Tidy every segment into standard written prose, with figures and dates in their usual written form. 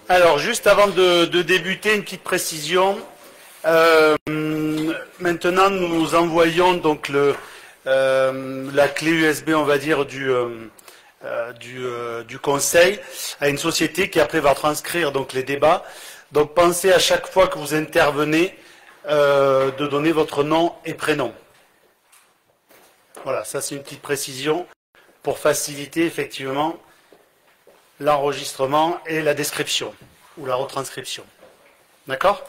Alors, juste avant de débuter, une petite précision. Maintenant, nous envoyons donc la clé USB, on va dire, du conseil à une société qui après va transcrire donc les débats. Donc, pensez à chaque fois que vous intervenez de donner votre nom et prénom. Voilà, ça c'est une petite précision pour faciliter effectivement l'enregistrement et la description ou la retranscription. D'accord?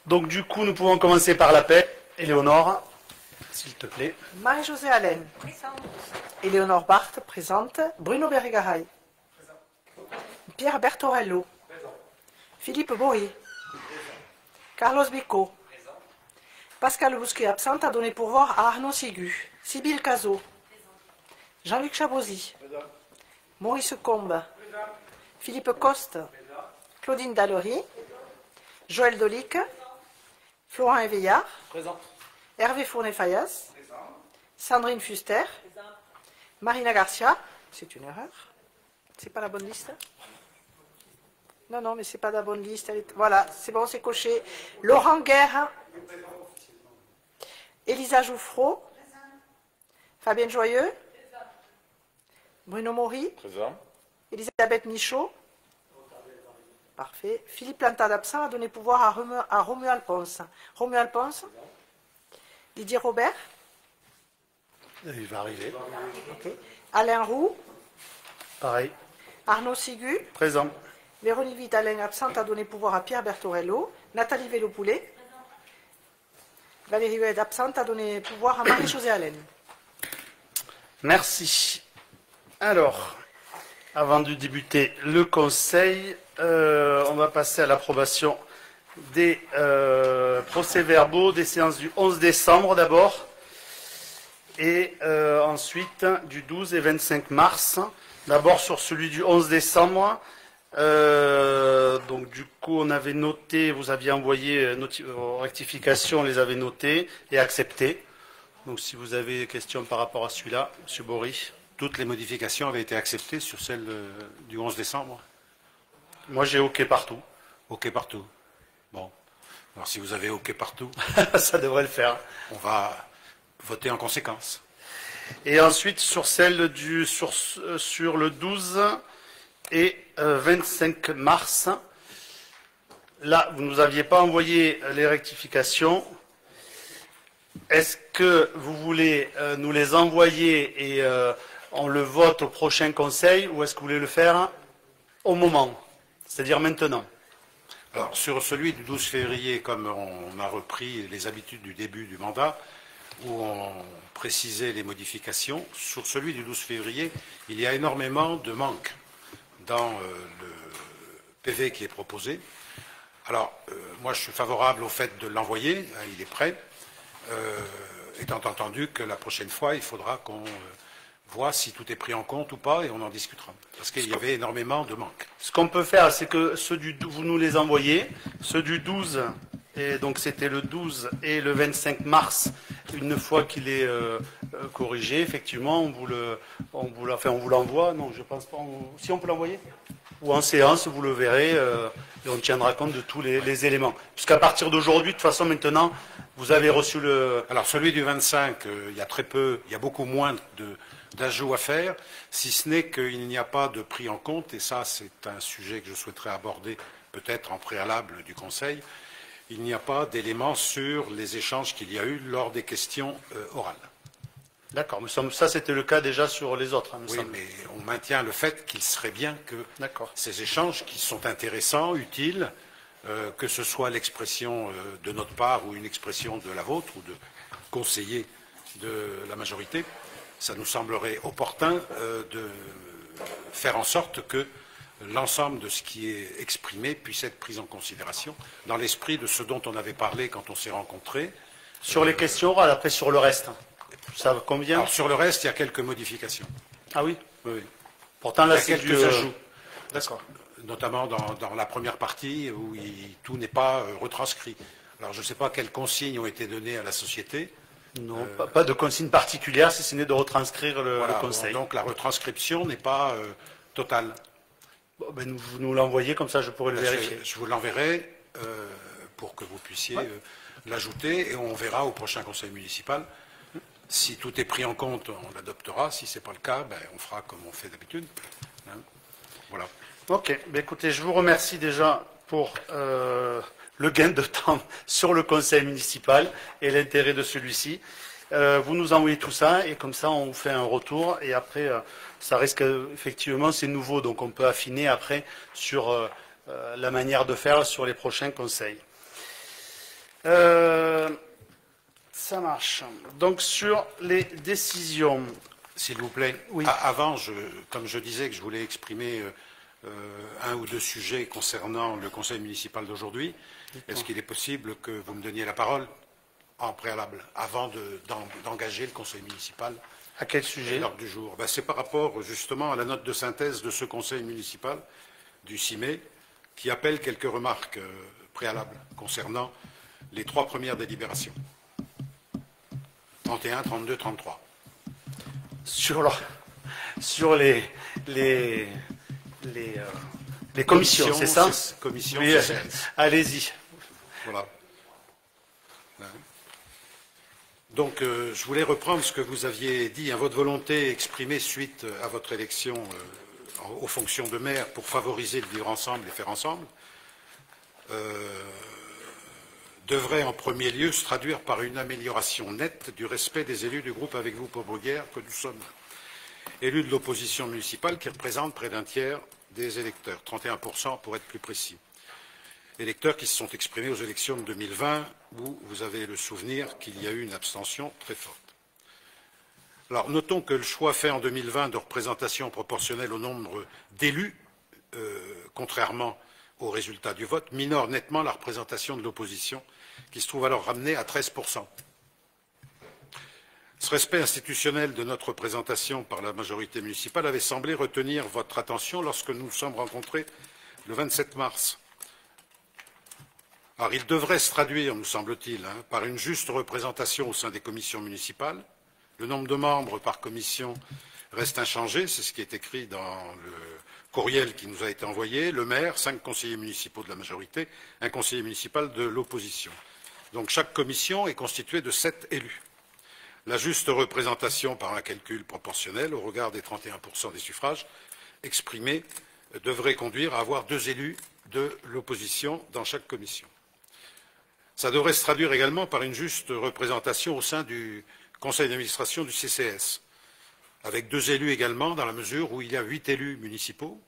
Donc du coup, nous pouvons commencer par l'appel. Éléonore, s'il te plaît. Marie-Josée Allen. Présente. Éléonore Barthes, présente. Bruno Bergaray. Présent. Pierre Bertorello. Présent. Philippe Bory. Carlos Bicot. Présent. Pascal Bousquet, absente, a donné pourvoir à Arnaud Sigu. Sybille Cazot. Jean-Luc Chabozy. Présent. Maurice Combe. Présent. Philippe Coste. Présent. Claudine Dallery. Joël Dolic. Florent Éveillard. Présent. Hervé Fournet-Fayas. Présent. Sandrine Fuster. Présent. Marina Garcia. C'est une erreur. C'est pas la bonne liste? Non, non, mais c'est pas la bonne liste. Voilà, c'est bon, c'est coché. Laurent Guerre. Elisa Jouffreau. Présent. Fabienne Joyeux. Présent. Bruno Maury. Présent. Elisabeth Michaud. Parfait. Philippe Plantade absent a donné pouvoir à Romuald Ponce. Romuald Ponce. Didier Robert. Il va arriver. Okay. Alain Roux. Pareil. Arnaud Sigu. Présent. Véronique Vitalain absente a donné pouvoir à Pierre Bertorello. Nathalie Vélopoulet. Valérie Hued absente a donné pouvoir à Marie-Josée Allen. Merci. Alors, avant de débuter le conseil, on va passer à l'approbation des procès-verbaux des séances du 11 décembre d'abord et ensuite du 12 et 25 mars. D'abord sur celui du 11 décembre. Donc du coup on avait noté, vous aviez envoyé vos rectifications, on les avait notées et acceptées. Donc si vous avez des questions par rapport à celui-là, M. Bory. Toutes les modifications avaient été acceptées sur celle du 11 décembre. Moi j'ai OK partout. OK partout. Bon. Alors si vous avez OK partout, ça devrait le faire. On va voter en conséquence. Et ensuite sur celle sur le 12 et 25 mars, là vous ne nous aviez pas envoyé les rectifications. Est-ce que vous voulez nous les envoyer et on le vote au prochain conseil ou est-ce que vous voulez le faire au moment, c'est-à-dire maintenant? Alors, sur celui du 12 février, comme on a repris les habitudes du début du mandat, où on précisait les modifications, sur celui du 12 février, il y a énormément de manques dans le PV qui est proposé. Alors, moi, je suis favorable au fait de l'envoyer, il est prêt, étant entendu que la prochaine fois, il faudra qu'on voit si tout est pris en compte ou pas, et on en discutera. Parce qu'il y avait énormément de manques. Ce qu'on peut faire, c'est que vous nous les envoyez, ceux du 12, et donc c'était le 12 et le 25 mars, une fois qu'il est corrigé, effectivement, on vous l'envoie. Non, je pense pas. Si on peut l'envoyer? Ou en séance, vous le verrez, et on tiendra compte de tous les éléments. Puisqu'à partir d'aujourd'hui, de toute façon, maintenant, vous avez reçu le... Alors, celui du 25, il y a très peu, il y a beaucoup moins d'ajouts à faire, si ce n'est qu'il n'y a pas de pris en compte, et ça, c'est un sujet que je souhaiterais aborder peut-être en préalable du Conseil, il n'y a pas d'éléments sur les échanges qu'il y a eu lors des questions orales. D'accord, ça c'était le cas déjà sur les autres. Oui, mais on maintient le fait qu'il serait bien que ces échanges qui sont intéressants, utiles, que ce soit l'expression de notre part ou une expression de la vôtre ou de conseillers de la majorité, ça nous semblerait opportun de faire en sorte que l'ensemble de ce qui est exprimé puisse être pris en considération dans l'esprit de ce dont on avait parlé quand on s'est rencontrés. Sur les questions orales, après sur le reste, ça convient? Alors, sur le reste, il y a quelques modifications. Ah oui? Oui. Pourtant, là, il y a quelques ajouts. D'accord. Notamment dans la première partie où tout n'est pas retranscrit. Alors, je ne sais pas quelles consignes ont été données à la société. Non, pas de consigne particulière, si ce n'est de retranscrire le conseil. Donc la retranscription n'est pas totale. Bon, ben, vous nous l'envoyez, comme ça je pourrai le vérifier. Je vous l'enverrai pour que vous puissiez l'ajouter et on verra au prochain conseil municipal. Si tout est pris en compte, on l'adoptera. Si ce n'est pas le cas, ben, on fera comme on fait d'habitude. Hein, voilà. Ok, ben, écoutez, je vous remercie déjà pour le gain de temps sur le conseil municipal et l'intérêt de celui-ci. Vous nous envoyez tout ça et comme ça on vous fait un retour et après ça risque effectivement c'est nouveau donc on peut affiner après sur la manière de faire sur les prochains conseils. Ça marche. Donc sur les décisions. S'il vous plaît, oui. Avant, comme je disais que je voulais exprimer un ou deux sujets concernant le conseil municipal d'aujourd'hui, est-ce qu'il est possible que vous me donniez la parole en préalable, avant d'engager le conseil municipal? À quel sujet? L'ordre du jour. Ben, c'est par rapport justement à la note de synthèse de ce conseil municipal du 6 mai, qui appelle quelques remarques préalables concernant les 3 premières délibérations. 31, 32, 33. Sur les commissions, c'est ça? Commission oui, CCS. Allez-y. Voilà. Donc, je voulais reprendre ce que vous aviez dit, votre volonté exprimée suite à votre élection aux fonctions de maire pour favoriser le vivre ensemble et faire ensemble, devrait en premier lieu se traduire par une amélioration nette du respect des élus du groupe Avec vous pour Bruguière que nous sommes. Élus de l'opposition municipale qui représentent près d'un tiers des électeurs, 31% pour être plus précis. Électeurs qui se sont exprimés aux élections de 2020 où vous avez le souvenir qu'il y a eu une abstention très forte. Alors notons que le choix fait en 2020 de représentation proportionnelle au nombre d'élus, contrairement au résultat du vote, minore nettement la représentation de l'opposition qui se trouve alors ramenée à 13%. Ce respect institutionnel de notre représentation par la majorité municipale avait semblé retenir votre attention lorsque nous nous sommes rencontrés le 27 mars. Alors, il devrait se traduire, nous semble-t-il, par une juste représentation au sein des commissions municipales. Le nombre de membres par commission reste inchangé, c'est ce qui est écrit dans le courriel qui nous a été envoyé. Le maire, 5 conseillers municipaux de la majorité, un conseiller municipal de l'opposition. Donc chaque commission est constituée de 7 élus. La juste représentation par un calcul proportionnel au regard des 31% des suffrages exprimés devrait conduire à avoir 2 élus de l'opposition dans chaque commission. Ça devrait se traduire également par une juste représentation au sein du conseil d'administration du CCS, avec 2 élus également dans la mesure où il y a 8 élus municipaux,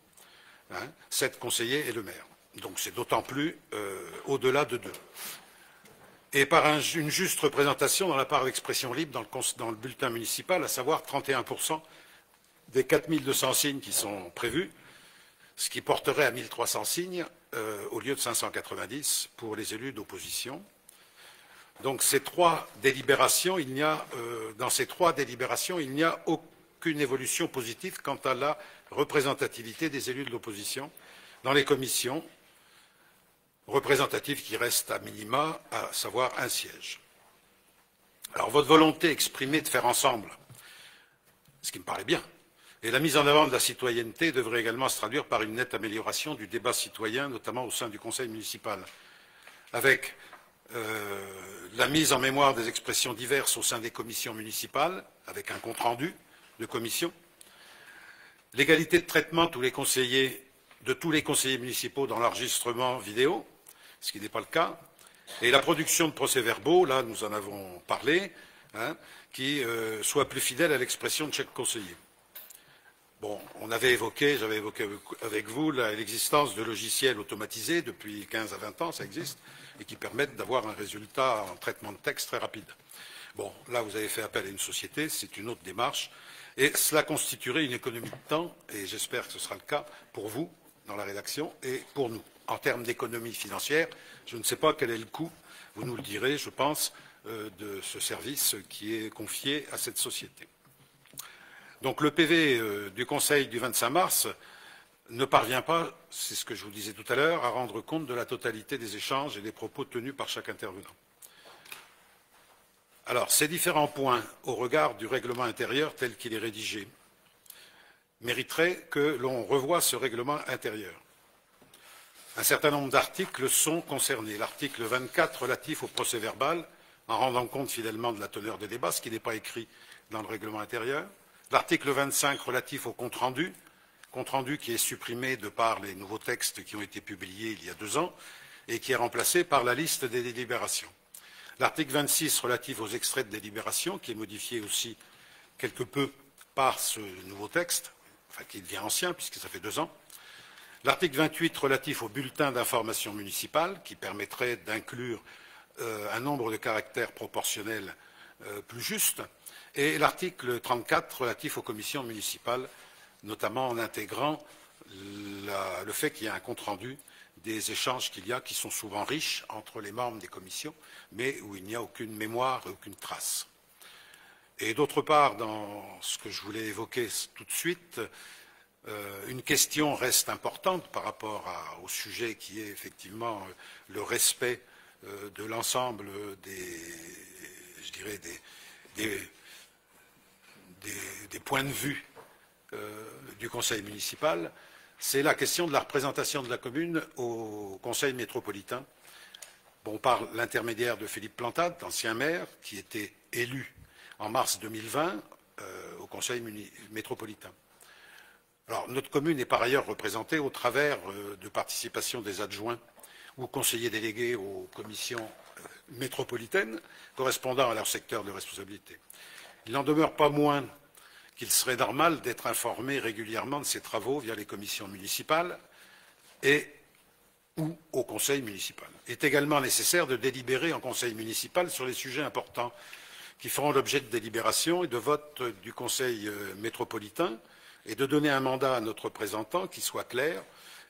7 conseillers et le maire. Donc c'est d'autant plus au-delà de 2. Et par une juste représentation dans la part d'expression libre dans le bulletin municipal, à savoir 31% des 4200 signes qui sont prévus, ce qui porterait à 1300 signes au lieu de 590 pour les élus d'opposition. Donc ces 3 délibérations, dans ces 3 délibérations, il n'y a aucune évolution positive quant à la représentativité des élus de l'opposition dans les commissions représentatives qui restent à minima, à savoir un siège. Alors votre volonté exprimée de faire ensemble, ce qui me paraît bien, et la mise en avant de la citoyenneté devrait également se traduire par une nette amélioration du débat citoyen, notamment au sein du conseil municipal, avec la mise en mémoire des expressions diverses au sein des commissions municipales, avec un compte-rendu de commission, l'égalité de traitement de tous les conseillers municipaux dans l'enregistrement vidéo, ce qui n'est pas le cas, et la production de procès-verbaux, là nous en avons parlé, qui soit plus fidèle à l'expression de chaque conseiller. Bon, j'avais évoqué avec vous l'existence de logiciels automatisés depuis 15 à 20 ans, ça existe, et qui permettent d'avoir un résultat en traitement de texte très rapide. Bon, là vous avez fait appel à une société, c'est une autre démarche, et cela constituerait une économie de temps, et j'espère que ce sera le cas pour vous dans la rédaction et pour nous. En termes d'économie financière, je ne sais pas quel est le coût, vous nous le direz, je pense, de ce service qui est confié à cette société. Donc le PV du Conseil du 25 mars ne parvient pas, c'est ce que je vous disais tout à l'heure, à rendre compte de la totalité des échanges et des propos tenus par chaque intervenant. Alors, ces différents points, au regard du règlement intérieur tel qu'il est rédigé, mériterait que l'on revoie ce règlement intérieur. Un certain nombre d'articles sont concernés. L'article 24 relatif au procès-verbal, en rendant compte fidèlement de la teneur des débats, ce qui n'est pas écrit dans le règlement intérieur. L'article 25 relatif au compte-rendu qui est supprimé de par les nouveaux textes qui ont été publiés il y a 2 ans et qui est remplacé par la liste des délibérations. L'article 26 relatif aux extraits de délibération, qui est modifié aussi quelque peu par ce nouveau texte, enfin qui devient ancien puisque ça fait 2 ans. L'article 28 relatif au bulletin d'information municipale, qui permettrait d'inclure un nombre de caractères proportionnels plus juste. Et l'article 34 relatif aux commissions municipales, notamment en intégrant le fait qu'il y a un compte-rendu des échanges qu'il y a, qui sont souvent riches entre les membres des commissions, mais où il n'y a aucune mémoire et aucune trace. Et d'autre part, dans ce que je voulais évoquer tout de suite, une question reste importante par rapport au sujet qui est effectivement le respect de l'ensemble des points de vue du Conseil municipal, c'est la question de la représentation de la commune au Conseil métropolitain. Bon, par l'intermédiaire de Philippe Plantade, ancien maire, qui était élu en mars 2020 au Conseil métropolitain. Alors, notre commune est par ailleurs représentée au travers de participation des adjoints ou conseillers délégués aux commissions métropolitaines correspondant à leur secteur de responsabilité. Il n'en demeure pas moins qu'il serait normal d'être informé régulièrement de ces travaux via les commissions municipales ou au conseil municipal. Il est également nécessaire de délibérer en conseil municipal sur les sujets importants qui feront l'objet de délibération et de vote du conseil métropolitain et de donner un mandat à notre représentant qui soit clair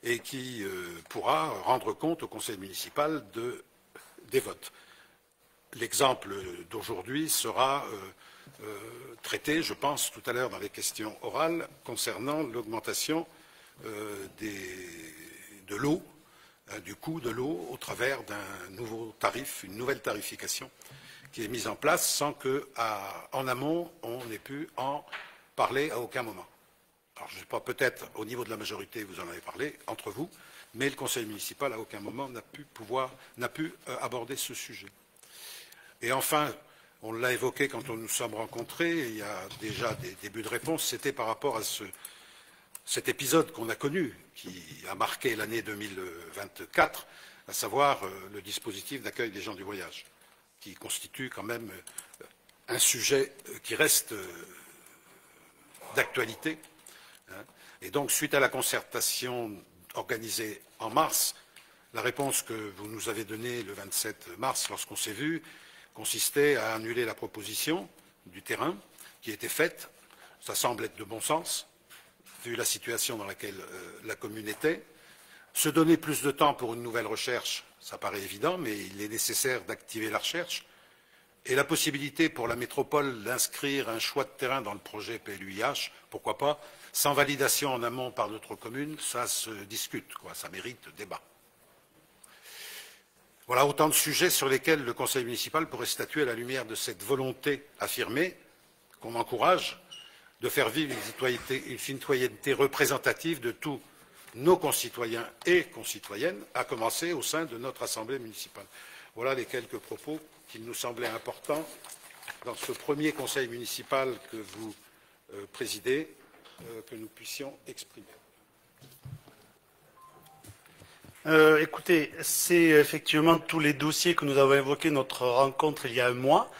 et qui pourra rendre compte au conseil municipal des votes. L'exemple d'aujourd'hui sera traité, je pense, tout à l'heure dans les questions orales concernant l'augmentation de l'eau, du coût de l'eau au travers d'un nouveau tarif, une nouvelle tarification qui est mise en place sans qu'en amont, on n'ait pu en parler à aucun moment. Alors, je ne sais pas, peut-être au niveau de la majorité, vous en avez parlé entre vous, mais le conseil municipal, à aucun moment, n'a pu aborder ce sujet. Et enfin, on l'a évoqué quand nous nous sommes rencontrés, il y a déjà des débuts de réponse, c'était par rapport à cet épisode qu'on a connu, qui a marqué l'année 2024, à savoir le dispositif d'accueil des gens du voyage, qui constitue quand même un sujet qui reste d'actualité. Et donc, suite à la concertation organisée en mars, la réponse que vous nous avez donnée le 27 mars, lorsqu'on s'est vu, consistait à annuler la proposition du terrain qui était faite. Ça semble être de bon sens, vu la situation dans laquelle la commune était. Se donner plus de temps pour une nouvelle recherche, ça paraît évident, mais il est nécessaire d'activer la recherche. Et la possibilité pour la métropole d'inscrire un choix de terrain dans le projet PLUIH, pourquoi pas, sans validation en amont par notre commune, ça se discute, quoi, ça mérite débat. Voilà autant de sujets sur lesquels le conseil municipal pourrait statuer à la lumière de cette volonté affirmée, qu'on encourage, de faire vivre une citoyenneté représentative de tous nos concitoyens et concitoyennes, à commencer au sein de notre assemblée municipale. Voilà les quelques propos qu'il nous semblait importants dans ce premier conseil municipal que vous présidez, que nous puissions exprimer. Écoutez, c'est effectivement tous les dossiers que nous avons évoqués notre rencontre il y a un mois.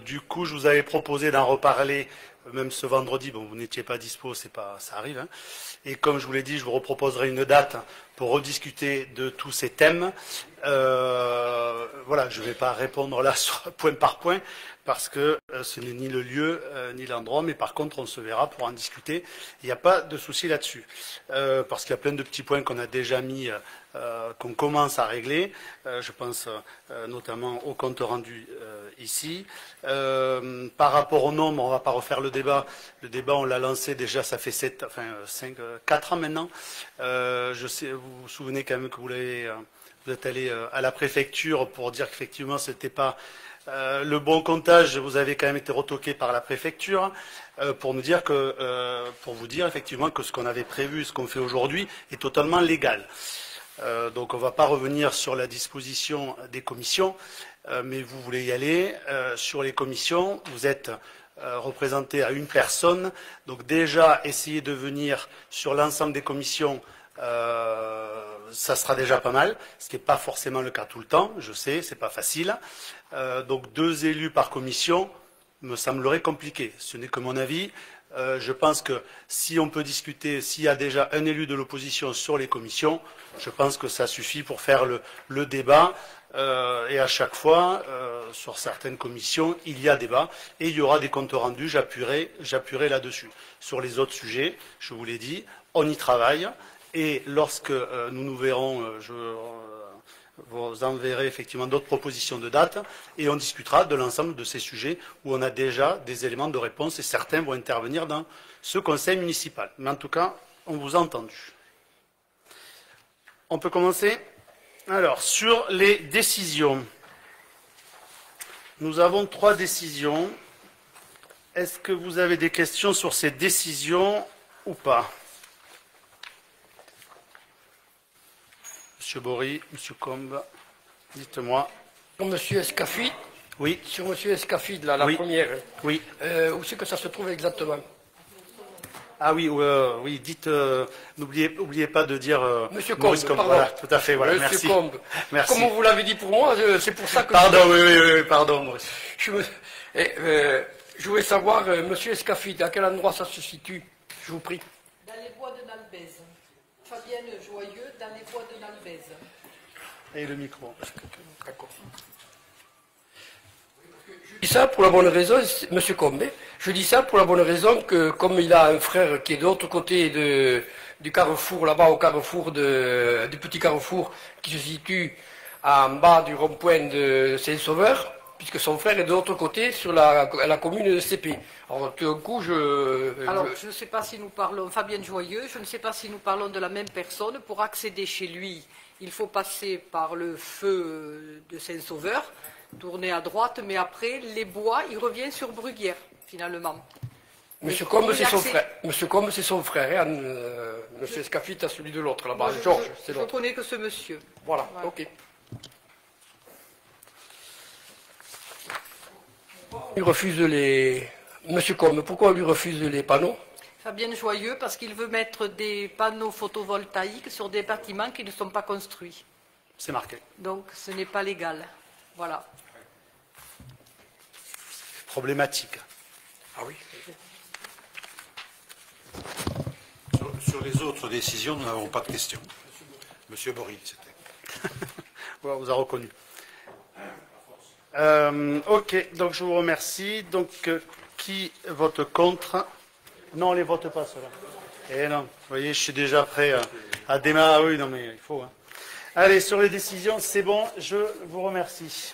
Du coup, je vous avais proposé d'en reparler même ce vendredi. Bon, vous n'étiez pas dispo, ça arrive. Hein. Et comme je vous l'ai dit, je vous reproposerai une date pour rediscuter de tous ces thèmes. Voilà, je ne vais pas répondre là point par point parce que ce n'est ni le lieu ni l'endroit, mais par contre on se verra pour en discuter. Il n'y a pas de souci là-dessus, parce qu'il y a plein de petits points qu'on a déjà mis, qu'on commence à régler. Je pense notamment au compte rendu ici. Par rapport au nombre, on ne va pas refaire le débat. Le débat, on l'a lancé déjà, ça fait 4 ans maintenant. Je sais, vous vous souvenez quand même que vous êtes allé à la préfecture pour dire qu'effectivement, ce n'était pas Le bon comptage, vous avez quand même été retoqué par la préfecture pour nous dire pour vous dire effectivement que ce qu'on avait prévu, ce qu'on fait aujourd'hui, est totalement légal. Donc on ne va pas revenir sur la disposition des commissions, mais vous voulez y aller. Sur les commissions, vous êtes représenté à une personne. Donc déjà, essayez de venir sur l'ensemble des commissions, ça sera déjà pas mal, ce qui n'est pas forcément le cas tout le temps, je sais, c'est pas facile. Donc 2 élus par commission me semblerait compliqué. Ce n'est que mon avis. Je pense que si on peut discuter, s'il y a déjà un élu de l'opposition sur les commissions, je pense que ça suffit pour faire le débat. Et à chaque fois, sur certaines commissions, il y a débat et il y aura des comptes rendus, j'appuierai là-dessus. Sur les autres sujets, je vous l'ai dit, on y travaille et lorsque nous verrons, je vous enverrai effectivement d'autres propositions de date et on discutera de l'ensemble de ces sujets où on a déjà des éléments de réponse et certains vont intervenir dans ce conseil municipal. Mais en tout cas, on vous a entendu. On peut commencer ? Alors, sur les décisions, nous avons 3 décisions. Est-ce que vous avez des questions sur ces décisions ou pas? Monsieur Bory, Monsieur Combe, dites-moi. Monsieur Escafid, Oui. sur Monsieur Escafid, là, la Oui. première, Oui. où c'est que ça se trouve exactement? Ah oui, oui, dites, n'oubliez pas de dire Monsieur Maurice Combe, Combe. pardon. Voilà, tout à fait, voilà, Monsieur merci. Combe. Merci. Comme vous l'avez dit pour moi, c'est pour ça que... Pardon, oui, pardon, Maurice. Je voulais savoir, Monsieur Escafid, à quel endroit ça se situe? Je vous prie. Dans les bois de Nalbez. Fabienne Joyeux, dans les bois de Nalbez. Et le micro. D'accord. Je dis ça pour la bonne raison, Monsieur Combe, je dis ça pour la bonne raison que comme il a un frère qui est de l'autre côté du carrefour, là-bas au carrefour du petit carrefour qui se situe en bas du rond-point de Saint-Sauveur, puisque son frère est de l'autre côté sur la commune de CP. Alors tout d'un coup, Je ne sais pas si nous parlons, Fabienne Joyeux, je ne sais pas si nous parlons de la même personne. Pour accéder chez lui, il faut passer par le feu de Saint-Sauveur, tourner à droite, mais après, les bois, il revient sur Bruguière, finalement. Monsieur Combe, il c'est son accède- frère. Monsieur Combe, c'est son frère. Hein, Monsieur Escafit a celui de l'autre là-bas. Georges, c'est Je ne l'autre. connais que ce monsieur. Voilà, Voilà. ok. Il refuse Monsieur Combe, pourquoi on lui refuse les panneaux? Fabienne Joyeux, parce qu'il veut mettre des panneaux photovoltaïques sur des bâtiments qui ne sont pas construits. C'est marqué. Donc, ce n'est pas légal. Voilà. Problématique. Ah oui. Sur les autres décisions, nous n'avons pas de questions. Monsieur Bory, c'était. Voilà, on vous a reconnu. Ok, donc je vous remercie. Donc, qui vote contre? Non, on ne les vote pas, ceux-là. Eh non, vous voyez, je suis déjà prêt à démarrer. Ah oui, non, mais il faut. Hein. Allez, sur les décisions, c'est bon, je vous remercie.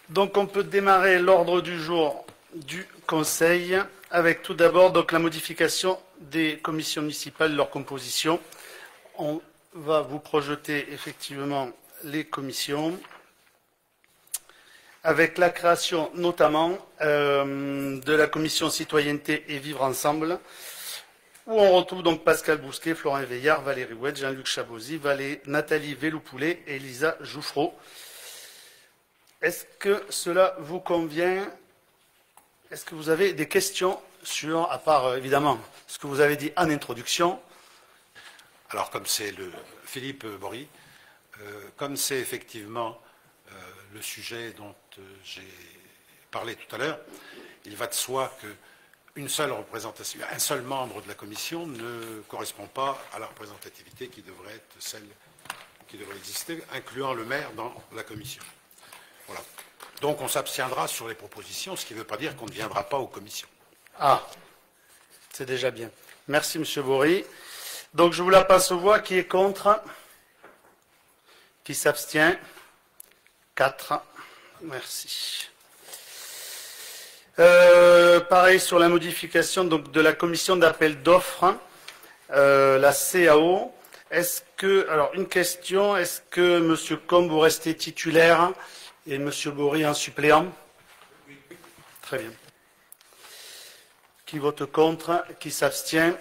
Donc, on peut démarrer l'ordre du jour du Conseil avec tout d'abord donc la modification des commissions municipales, leur composition. On va vous projeter effectivement les commissions avec la création notamment de la commission citoyenneté et vivre ensemble, où on retrouve donc Pascal Bousquet, Florent Veillard, Valérie Oued, Jean-Luc Chabozy, Nathalie Véloupoulet et Elisa Jouffreau. Est-ce que cela vous convient? Est-ce que vous avez des questions sur, à part évidemment ce que vous avez dit en introduction? Alors, comme c'est le Philippe Bory, comme c'est effectivement le sujet dont j'ai parlé tout à l'heure, il va de soi qu'une seule représentation, un seul membre de la commission ne correspond pas à la représentativité qui devrait être celle qui devrait exister, incluant le maire dans la commission. Voilà. Donc on s'abstiendra sur les propositions, ce qui ne veut pas dire qu'on ne viendra pas aux commissions. Ah, c'est déjà bien. Merci, Monsieur Bory. Donc je vous la passe aux voix. Qui est contre? Qui s'abstient? 4. Merci. Pareil sur la modification donc, de la commission d'appel d'offres, la CAO. Est-ce que, alors une question, est-ce que M. Combe vous restez titulaire Et M. Bory en suppléant? Très bien. Qui vote contre? Qui s'abstient?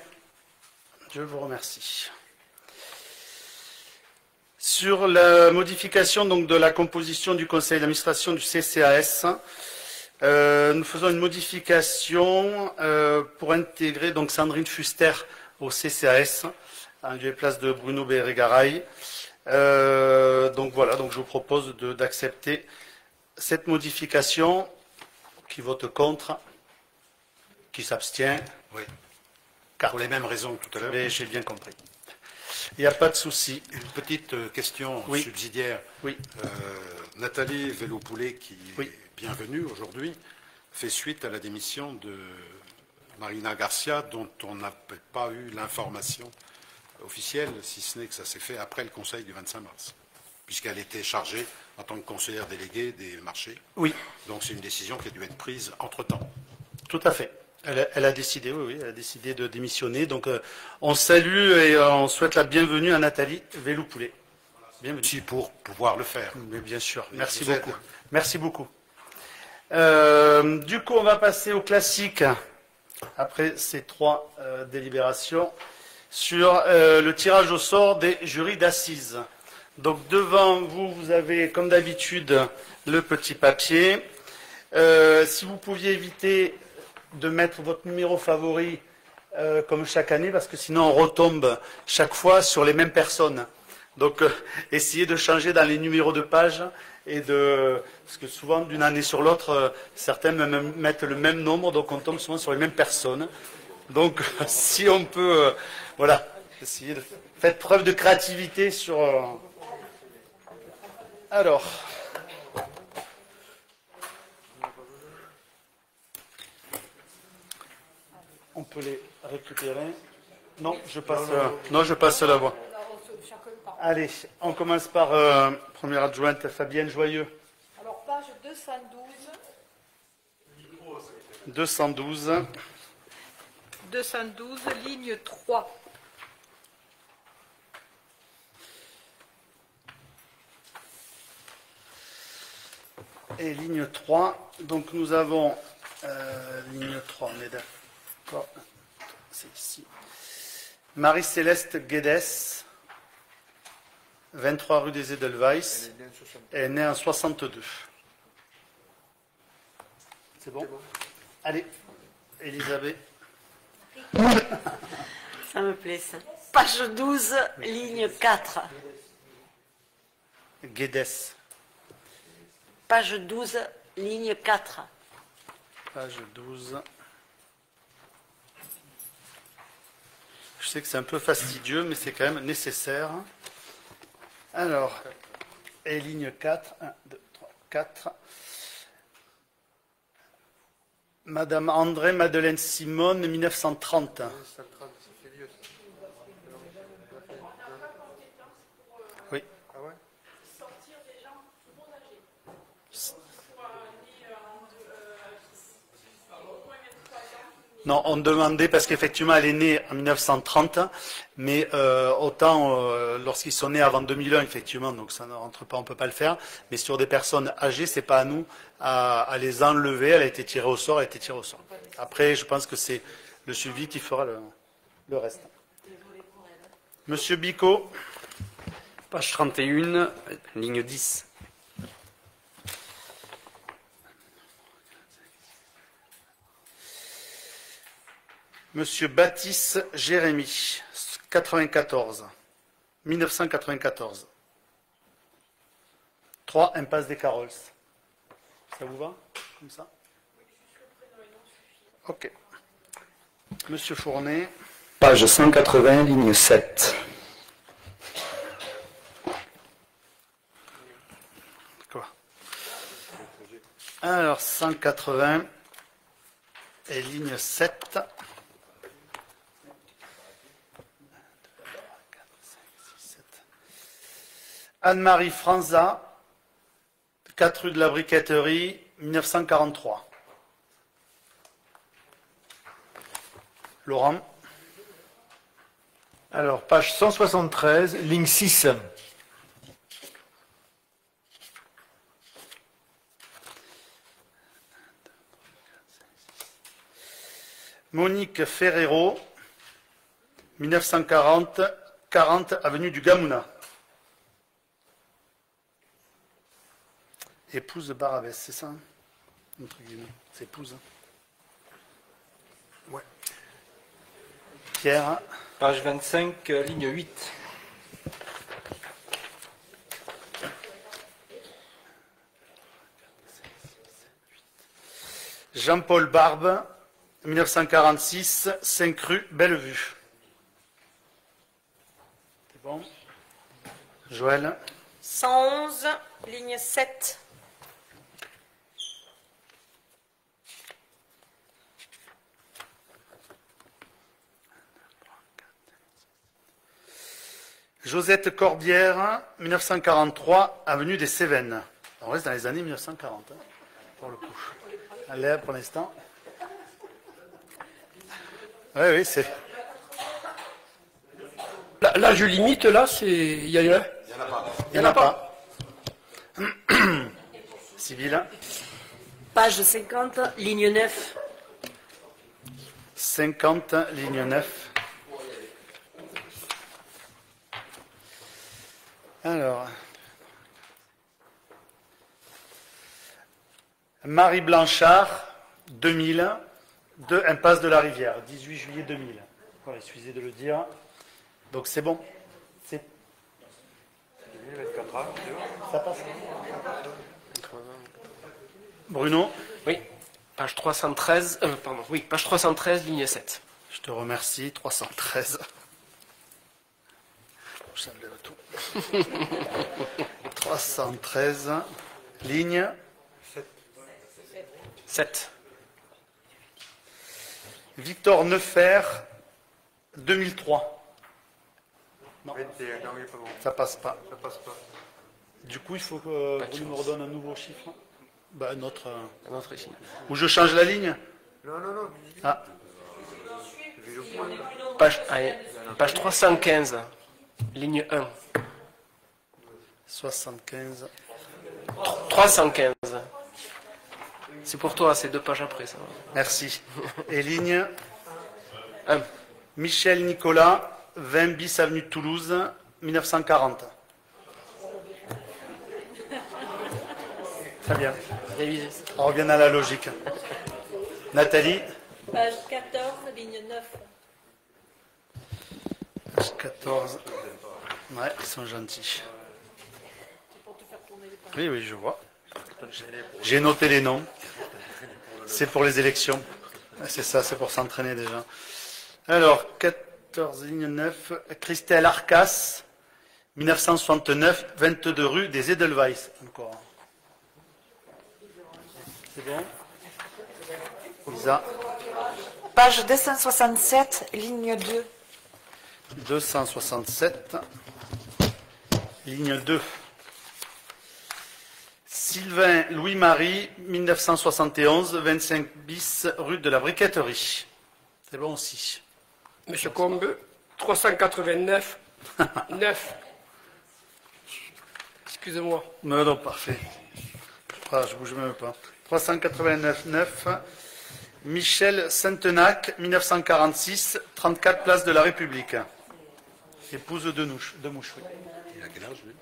Je vous remercie. Sur la modification donc, de la composition du conseil d'administration du CCAS, nous faisons une modification pour intégrer donc, Sandrine Fuster au CCAS, en lieu et place de Bruno Bérégaray. Donc voilà, donc je vous propose d'accepter cette modification. Qui vote contre? Qui s'abstient? Oui. Pour les mêmes raisons que tout à l'heure. Mais j'ai bien compris. Il n'y a pas de souci. Une petite question Oui. subsidiaire. Oui. Nathalie Velopoulet, qui Oui. est bienvenue aujourd'hui, fait suite à la démission de Marina Garcia, dont on n'a pas eu l'information officielle, si ce n'est que ça s'est fait après le Conseil du 25 mars, puisqu'elle était chargée en tant que conseillère déléguée des marchés. Oui, Donc c'est une décision qui a dû être prise entre-temps. tout à fait. Elle a décidé, oui, elle a décidé de démissionner. Donc on salue et on souhaite la bienvenue à Nathalie Velopoulet. Bienvenue. Aussi pour pouvoir le faire. Mais bien sûr. Mais Merci vous êtes- beaucoup. Merci beaucoup. Du coup, on va passer au classique, après ces trois délibérations, sur le tirage au sort des jurys d'assises. Donc devant vous, vous avez, comme d'habitude, le petit papier. Si vous pouviez éviter de mettre votre numéro favori comme chaque année, parce que sinon on retombe chaque fois sur les mêmes personnes. Donc essayez de changer dans les numéros de page parce que souvent d'une année sur l'autre, certains mettent le même nombre, donc on tombe souvent sur les mêmes personnes. Donc si on peut, voilà, essayez de faire preuve de créativité sur. Alors. On peut les récupérer. Non, je passe la voie. Allez, on commence par première adjointe Fabienne Joyeux. Alors, page 212. 212. 212, ligne 3. Et ligne 3. Donc nous avons ligne 3, on est d'accord. C'est ici. Marie-Céleste Guedes, 23 rue des Edelweiss. Elle est née en 62. C'est bon? Allez, Elisabeth. Ça me plaît, ça. Page 12, ligne 4. Guedes. Page 12, ligne 4. Page 12. Je sais que c'est un peu fastidieux, mais c'est quand même nécessaire. Alors, et ligne 4. 1, 2, 3, 4. Madame André Madeleine Simone, 1930. Oui. Non, on demandait parce qu'effectivement elle est née en 1930, mais autant lorsqu'ils sont nés avant 2001, effectivement, donc ça ne rentre pas, on ne peut pas le faire. Mais sur des personnes âgées, c'est pas à nous à les enlever. Elle a été tirée au sort, elle a été tirée au sort. Après, je pense que c'est le suivi qui fera le reste. Monsieur Bicot. Page 31, ligne 10. Monsieur Baptiste Jérémy, 94, 1994. 3 impasse des Carrols. Ça vous va comme ça? Ok. Monsieur Fournet. Page 180, ligne 7. Quoi? Alors, 180 et ligne 7. Anne-Marie Franza, 4 rue de la Briqueterie, 1943. Laurent. Alors, page 173, ligne 6. Monique Ferrero, 1940, 40 avenue du Gamouna. Épouse de Barabès, c'est ça, hein, entre guillemets, c'est épouse. Ouais. Pierre. Page 25, ligne 8. Jean-Paul Barbe, 1946, 5 rue Bellevue. C'est bon. Joël. 111, ligne 7. Josette Corbière, 1943, avenue des Cévennes. On reste dans les années 1940, hein, pour le coup. Allez, pour l'instant. Oui, c'est... Là, je limite, là, c'est... Il y en a Il n'y en a pas. Civil. Page 50, ligne 9. 50, ligne 9. Alors... Marie Blanchard, 2000, 2 impasse de la Rivière, 18 juillet 2000. Voilà, il suffisait de le dire. Donc c'est bon. C'est... Ça passe. Bruno. Oui, page 313, page 313, ligne 7. Je te remercie, 313. Ça me lève tout. 313, ligne 7. Victor Nefer, 2003. Non, 21, non, il est pas bon. ça passe pas. Ça passe pas. Du coup, il faut que vous me redonne un nouveau chiffre. Bah, un autre. Un autre ici. Ou je change la ligne. Non, non, non. Ah, Page 315, ligne 1. 75. 315. C'est pour toi, c'est 2 pages après ça. Merci. Et ligne 1. Michel Nicolas, 20 bis avenue de Toulouse, 1940. Très bien. Révisé. On revient à la logique. Nathalie. Page 14, ligne 9. Page 14. Ouais, ils sont gentils. Oui, oui, je vois. J'ai noté les noms. C'est pour les élections. C'est ça, c'est pour s'entraîner déjà. Alors, 14 ligne 9. Christelle Arcas, 1969, 22 rue des Edelweiss. Encore. C'est bon? Lisa. Page 267, ligne 2. 267, ligne 2. Sylvain Louis-Marie, 1971, 25 bis, rue de la Briqueterie. C'est bon aussi. Monsieur Combe, 389, 9. Excusez-moi. Non, non, parfait. Ah, je bouge même pas. 389, 9. Michel Saintenac, 1946, 34 place de la République. Épouse de Mouche, oui. Il a quel âge, lui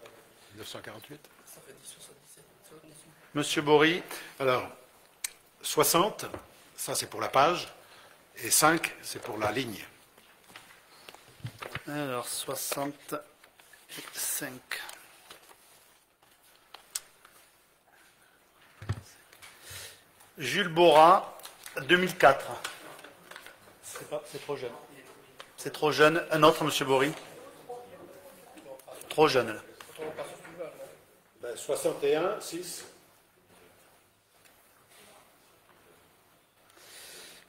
1948. Monsieur Bory. Alors, 60, ça c'est pour la page, et 5, c'est pour la ligne. Alors, 65. Jules Borat, 2004. C'est trop jeune. C'est trop jeune. Un autre, monsieur Bory. Trop jeune, là. 61, 6.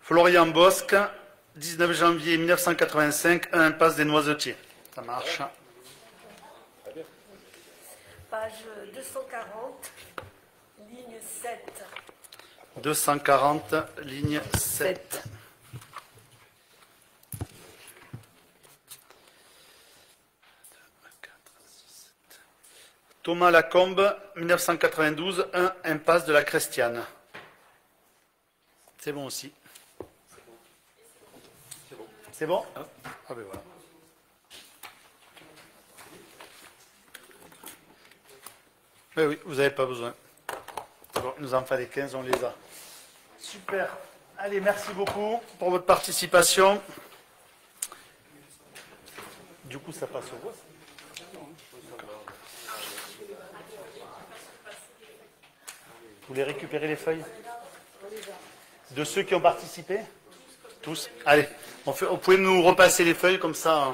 Florian Bosque, 19 janvier 1985, 1 impasse des Noisetiers. Ça marche. Page 240, ligne 7. 240, ligne 7. Thomas Lacombe, 1992, 1 impasse de la Crestiane. C'est bon aussi. C'est bon? Ah ben voilà. Ben oui, vous n'avez pas besoin. Bon, il nous en fallait 15, on les a. Super. Allez, merci beaucoup pour votre participation. Du coup, ça passe au vote. Vous voulez récupérer les feuilles de ceux qui ont participé? Tous? Allez, vous pouvez nous repasser les feuilles, comme ça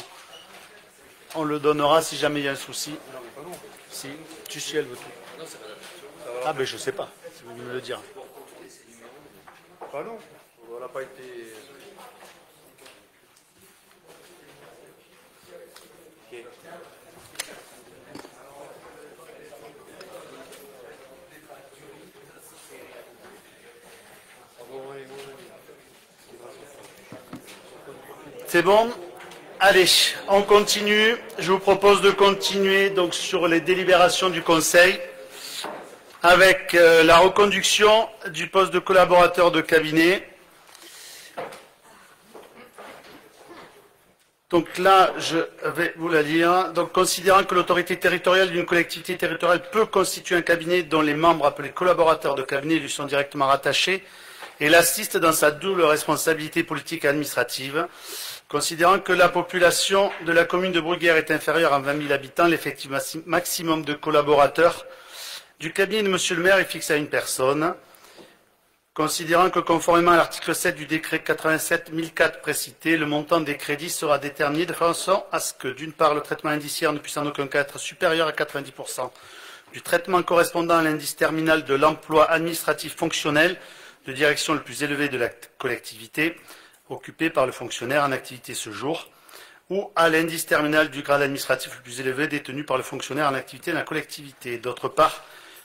on le donnera si jamais il y a un souci. Si, si elle veut tout. Ah ben je sais pas, si vous me le dire. Pas nous, on n'a pas été... C'est bon? Allez, on continue. Je vous propose de continuer donc sur les délibérations du Conseil avec la reconduction du poste de collaborateur de cabinet. Donc là, je vais vous la lire. Donc, considérant que l'autorité territoriale d'une collectivité territoriale peut constituer un cabinet dont les membres appelés collaborateurs de cabinet lui sont directement rattachés et l'assistent dans sa double responsabilité politique et administrative, considérant que la population de la commune de Bruguière est inférieure à 20 000 habitants, l'effectif maximum de collaborateurs du cabinet de Monsieur le maire est fixé à une personne. Considérant que conformément à l'article 7 du décret 87-1004 précité, le montant des crédits sera déterminé de façon à ce que, d'une part, le traitement indiciaire ne puisse en aucun cas être supérieur à 90% du traitement correspondant à l'indice terminal de l'emploi administratif fonctionnel de direction le plus élevé de la collectivité, occupé par le fonctionnaire en activité ce jour, ou à l'indice terminal du grade administratif le plus élevé détenu par le fonctionnaire en activité dans la collectivité. D'autre part,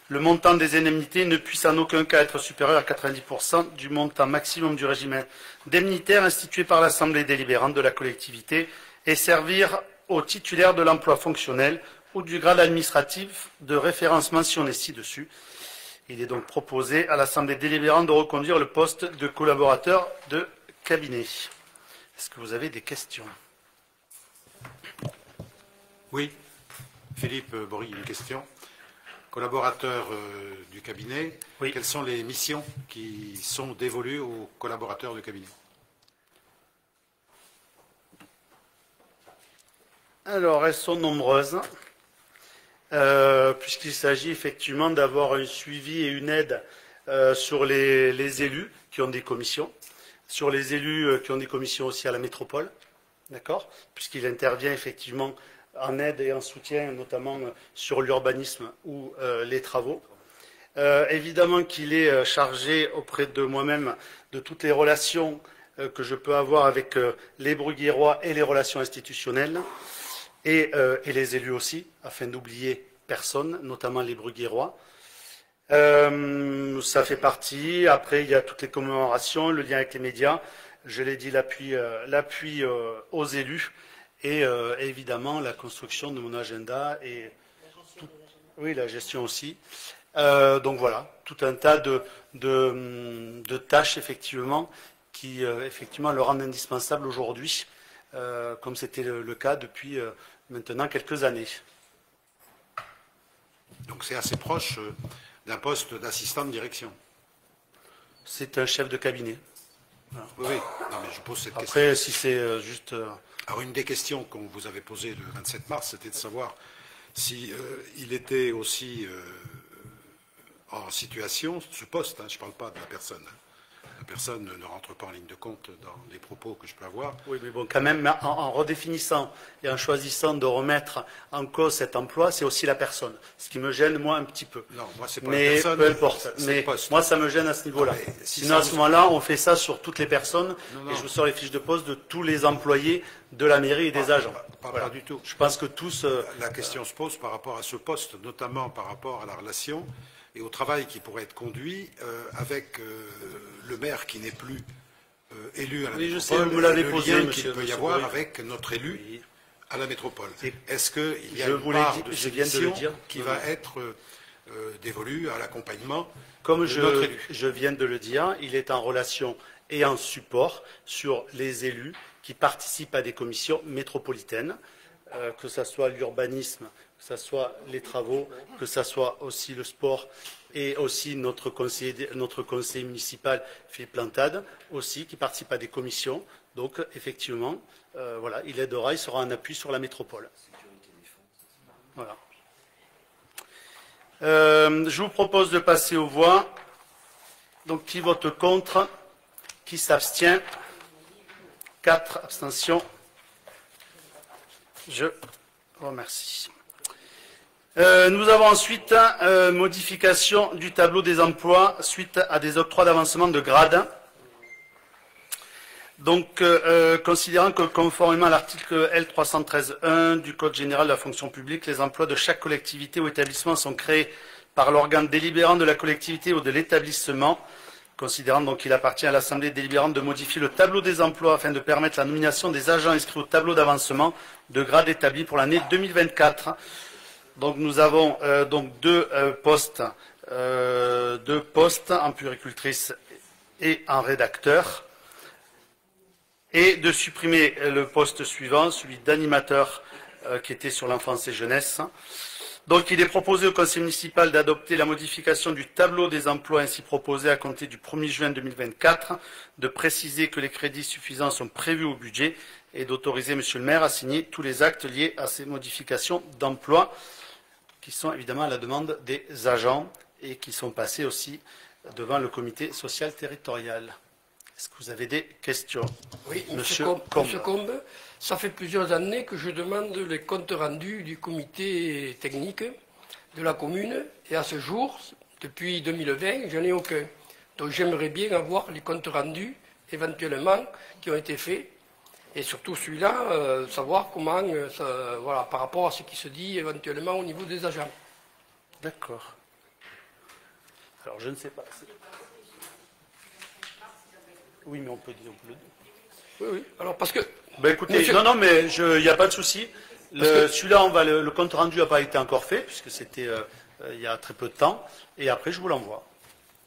le montant des indemnités ne puisse en aucun cas être supérieur à 90% du montant maximum du régime indemnitaire institué par l'Assemblée délibérante de la collectivité et servir aux titulaires de l'emploi fonctionnel ou du grade administratif de référence mentionné ci-dessus. Il est donc proposé à l'Assemblée délibérante de reconduire le poste de collaborateur de cabinet. Est-ce que vous avez des questions? Oui. Philippe Bory, une question. Collaborateur du cabinet, oui. Quelles sont les missions qui sont dévolues aux collaborateurs de cabinet? Alors, elles sont nombreuses, puisqu'il s'agit effectivement d'avoir un suivi et une aide sur les élus qui ont des commissions, sur les élus qui ont des commissions aussi à la métropole, d'accord, puisqu'il intervient effectivement en aide et en soutien, notamment sur l'urbanisme ou les travaux. Évidemment qu'il est chargé auprès de moi-même de toutes les relations que je peux avoir avec les Bruguiérois et les relations institutionnelles, et les élus aussi, afin d'oublier personne, notamment les Bruguiérois. Ça fait partie. Après, il y a toutes les commémorations, le lien avec les médias. Je l'ai dit, l'appui aux élus. Et évidemment, la construction de mon agenda et oui, la gestion aussi. Donc voilà, tout un tas de tâches effectivement qui effectivement le rendent indispensable aujourd'hui, comme c'était le cas depuis maintenant quelques années. Donc c'est assez proche d'un poste d'assistant de direction. C'est un chef de cabinet. Voilà. Oui, non, mais je pose cette question. Après, si c'est juste... Alors, une des questions qu'on vous avait posées le 27 mars, c'était de savoir si il était aussi en situation, ce poste, je ne parle pas de la personne. La personne ne rentre pas en ligne de compte dans les propos que je peux avoir. Oui, mais bon, quand même, en redéfinissant et en choisissant de remettre en cause cet emploi, c'est aussi la personne. Ce qui me gêne, moi, un petit peu. Non, moi, c'est pas mais la personne. Peu importe. Mais moi, ça me gêne à ce niveau-là. Sinon, à ce moment-là, on fait ça sur toutes les personnes. Non. Et je vous sors les fiches de poste de tous les employés de la mairie et des agents. Pas du tout. Je pense que tous... La question se pose par rapport à ce poste, notamment par rapport à la relation et au travail qui pourrait être conduit avec le maire qui n'est plus élu à la métropole, je sais, vous me l'avez posé, le lien qu'il peut y avoir avec notre élu à la métropole. Est-ce qu'il y a une part de ce qui va être dévolus à l'accompagnement. Comme de notre élu. je viens de le dire, il est en relation et en support sur les élus qui participent à des commissions métropolitaines, que ce soit l'urbanisme, que ce soit les travaux, que ce soit aussi le sport et aussi notre conseiller municipal Philippe Plantade, aussi, qui participe à des commissions. Donc, effectivement, voilà, il aidera, il sera un appui sur la métropole. Voilà. Je vous propose de passer aux voix. Donc, qui vote contre? Qui s'abstient? 4 abstentions. Je vous remercie. Nous avons ensuite modification du tableau des emplois suite à des octrois d'avancement de grade. Donc, considérant que conformément à l'article L313.1 du Code général de la fonction publique, les emplois de chaque collectivité ou établissement sont créés par l'organe délibérant de la collectivité ou de l'établissement, considérant donc qu'il appartient à l'Assemblée délibérante de modifier le tableau des emplois afin de permettre la nomination des agents inscrits au tableau d'avancement de grade établi pour l'année 2024. Donc, nous avons donc deux postes en puéricultrice et en rédacteur, et de supprimer le poste suivant, celui d'animateur qui était sur l'enfance et jeunesse. Donc il est proposé au conseil municipal d'adopter la modification du tableau des emplois ainsi proposé à compter du 1er juin 2024, de préciser que les crédits suffisants sont prévus au budget et d'autoriser monsieur le maire à signer tous les actes liés à ces modifications d'emploi qui sont évidemment à la demande des agents et qui sont passés aussi devant le comité social territorial. Est-ce que vous avez des questions? Oui, Monsieur Combe, ça fait plusieurs années que je demande les comptes rendus du comité technique de la commune, et à ce jour, depuis 2020, je n'ai aucun. Donc j'aimerais bien avoir les comptes rendus, éventuellement, qui ont été faits, et surtout celui-là, savoir comment, voilà, par rapport à ce qui se dit éventuellement au niveau des agents. D'accord. Alors je ne sais pas. Oui, mais on peut dire. Oui, oui. Alors, parce que... Ben écoutez, non, mais il n'y a pas de souci. Celui-là, le compte rendu n'a pas été encore fait, puisque c'était il y a très peu de temps. Et après, je vous l'envoie.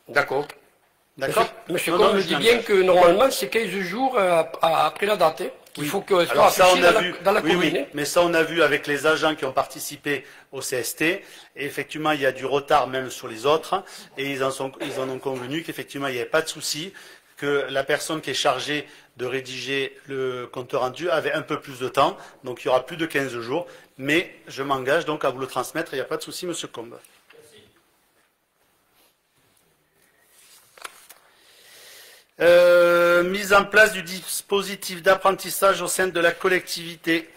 D'accord. D'accord. Monsieur Combe me dit bien que normalement, c'est 15 jours après la date. Il faut que ce soit affiché dans la commune. Oui, mais ça, on a vu avec les agents qui ont participé au CST. Et effectivement, il y a du retard même sur les autres. Et ils en ont convenu qu'effectivement, il n'y avait pas de souci, que la personne qui est chargée de rédiger le compte rendu avait un peu plus de temps, donc il y aura plus de 15 jours, mais je m'engage donc à vous le transmettre, il n'y a pas de souci, monsieur Combe. Mise en place du dispositif d'apprentissage au sein de la collectivité.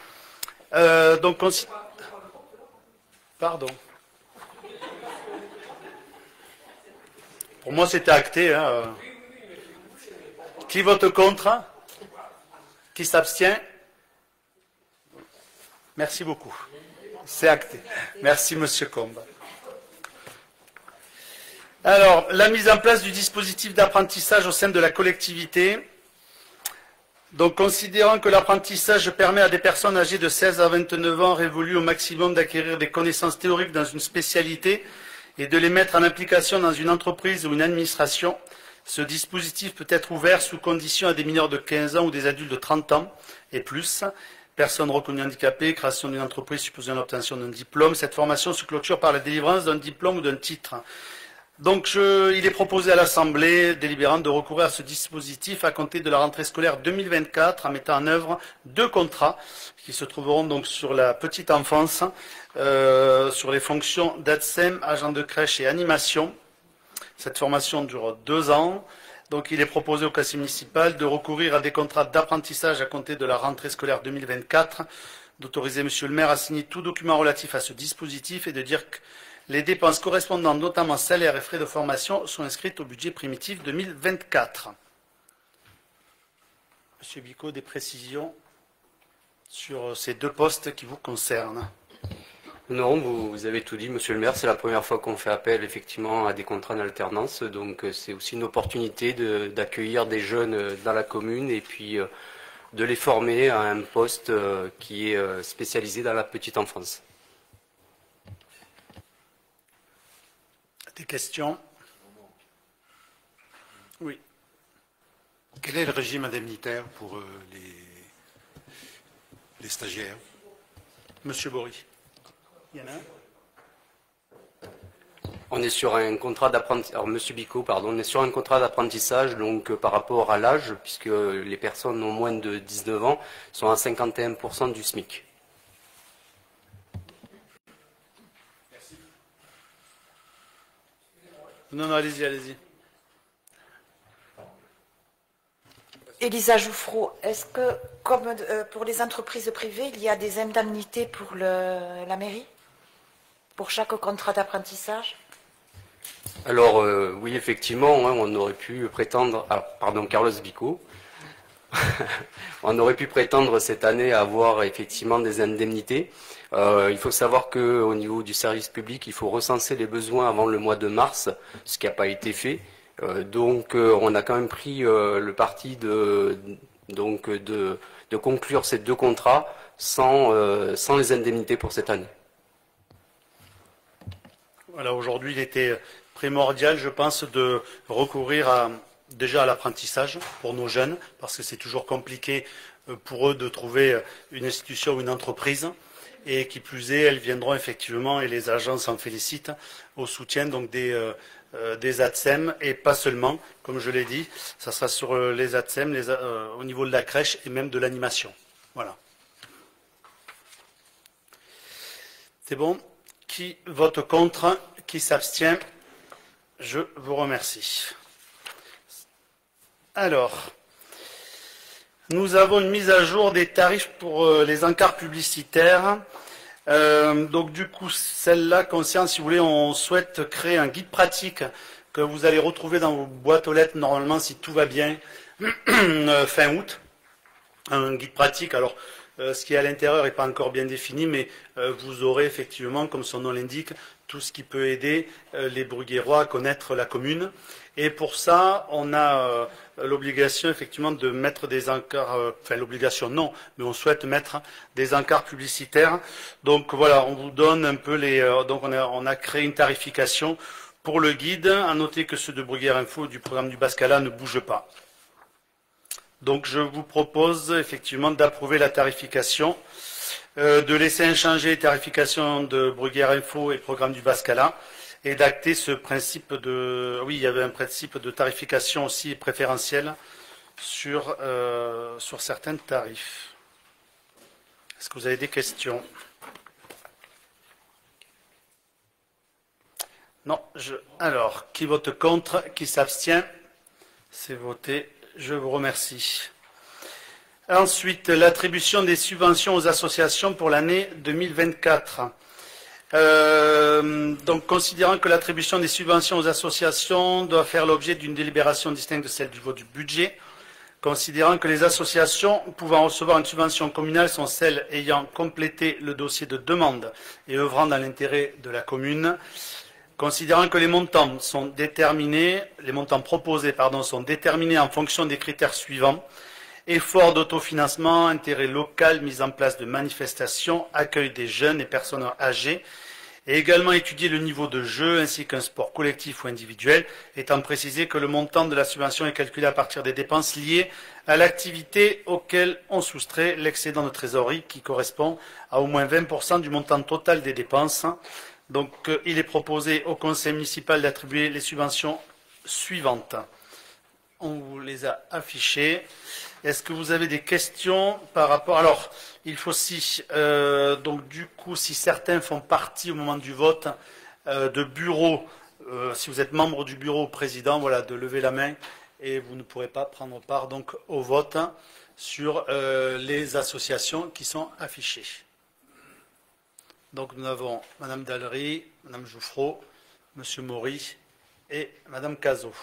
Pardon. Pour moi, c'était acté, hein. Qui vote contre? Qui s'abstient? Merci beaucoup. C'est acté. Merci, monsieur Combe. Alors, la mise en place du dispositif d'apprentissage au sein de la collectivité. Donc, considérant que l'apprentissage permet à des personnes âgées de 16 à 29 ans révolues au maximum d'acquérir des connaissances théoriques dans une spécialité et de les mettre en application dans une entreprise ou une administration, ce dispositif peut être ouvert sous condition à des mineurs de 15 ans ou des adultes de 30 ans et plus, personnes reconnues handicapées, création d'une entreprise supposant l'obtention d'un diplôme. Cette formation se clôture par la délivrance d'un diplôme ou d'un titre. Donc, il est proposé à l'Assemblée délibérante de recourir à ce dispositif à compter de la rentrée scolaire 2024 en mettant en œuvre 2 contrats qui se trouveront donc sur la petite enfance, sur les fonctions d'ADSEM, agent de crèche et animation. Cette formation dure 2 ans. Donc, il est proposé au conseil municipal de recourir à des contrats d'apprentissage à compter de la rentrée scolaire 2024, d'autoriser monsieur le maire à signer tout document relatif à ce dispositif et de dire que les dépenses correspondantes, notamment salaires et frais de formation, sont inscrites au budget primitif 2024. Monsieur Bicot, des précisions sur ces 2 postes qui vous concernent? Non, vous avez tout dit, monsieur le maire. C'est la première fois qu'on fait appel effectivement à des contrats d'alternance. Donc c'est aussi une opportunité d'accueillir des jeunes dans la commune et puis de les former à un poste qui est spécialisé dans la petite enfance. Des questions? Oui. Quel est le régime indemnitaire pour les stagiaires? Monsieur Bory. Il y en a un? On est sur un contrat d'apprentissage, alors Monsieur Bicot, pardon, on est sur un contrat d'apprentissage, donc par rapport à l'âge, puisque les personnes ont moins de 19 ans sont à 51% du SMIC. Merci. Non, allez-y, allez-y. Elisa Jouffreau, est-ce que, comme pour les entreprises privées, il y a des indemnités pour la mairie? Pour chaque contrat d'apprentissage? Alors, oui, effectivement, hein, on aurait pu prétendre, pardon, Carlos Bicot, on aurait pu prétendre cette année avoir effectivement des indemnités. Il faut savoir qu'au niveau du service public, il faut recenser les besoins avant le mois de mars, ce qui n'a pas été fait. Donc, on a quand même pris le parti de conclure ces deux contrats sans les indemnités pour cette année. Voilà, aujourd'hui, il était primordial, je pense, de recourir déjà à l'apprentissage pour nos jeunes, parce que c'est toujours compliqué pour eux de trouver une institution ou une entreprise. Et qui plus est, elles viendront effectivement, et les agences s'en félicitent, au soutien donc des ATSEM, et pas seulement, comme je l'ai dit, ça sera sur les ATSEM, au niveau de la crèche et même de l'animation. Voilà. C'est bon? Qui vote contre? Qui s'abstient? Je vous remercie. Alors, nous avons une mise à jour des tarifs pour les encarts publicitaires. Donc du coup, celle-là concerne, si vous voulez, on souhaite créer un guide pratique que vous allez retrouver dans vos boîtes aux lettres, normalement, si tout va bien, fin août. Un guide pratique, alors ce qui est à l'intérieur n'est pas encore bien défini, mais vous aurez effectivement, comme son nom l'indique, tout ce qui peut aider les Bruguérois à connaître la commune. Et pour ça, on a l'obligation effectivement de mettre des encarts, enfin l'obligation non, mais on souhaite mettre des encarts publicitaires. Donc voilà, on vous donne un peu donc on a créé une tarification pour le guide. À noter que ceux de Bruguère Info du programme du Bascala ne bougent pas. Donc je vous propose effectivement d'approuver la tarification, de laisser inchangé les tarifications de Bruguère Info et programme du Bascala, et d'acter ce principe de... Oui, il y avait un principe de tarification aussi préférentielle sur certains tarifs. Est-ce que vous avez des questions? Non. Alors, qui vote contre? Qui s'abstient? C'est voté. Je vous remercie. Ensuite, l'attribution des subventions aux associations pour l'année 2024. Donc, considérant que l'attribution des subventions aux associations doit faire l'objet d'une délibération distincte de celle du vote du budget, considérant que les associations pouvant recevoir une subvention communale sont celles ayant complété le dossier de demande et œuvrant dans l'intérêt de la commune, considérant que les montants sont déterminés, les montants proposés, sont déterminés en fonction des critères suivants: effort d'autofinancement, intérêt local, mise en place de manifestations, accueil des jeunes et personnes âgées, et également étudier le niveau de jeu ainsi qu'un sport collectif ou individuel, étant précisé que le montant de la subvention est calculé à partir des dépenses liées à l'activité auquel on soustrait l'excédent de trésorerie qui correspond à au moins 20% du montant total des dépenses. Donc il est proposé au conseil municipal d'attribuer les subventions suivantes. On vous les a affichées. Est-ce que vous avez des questions par rapport... Alors, il faut aussi, donc du coup, si certains font partie au moment du vote de bureau, si vous êtes membre du bureau président, voilà, de lever la main et vous ne pourrez pas prendre part donc au vote sur les associations qui sont affichées. Donc nous avons Madame Dallery, Madame Jouffreau, Monsieur Maury et Madame Cazot.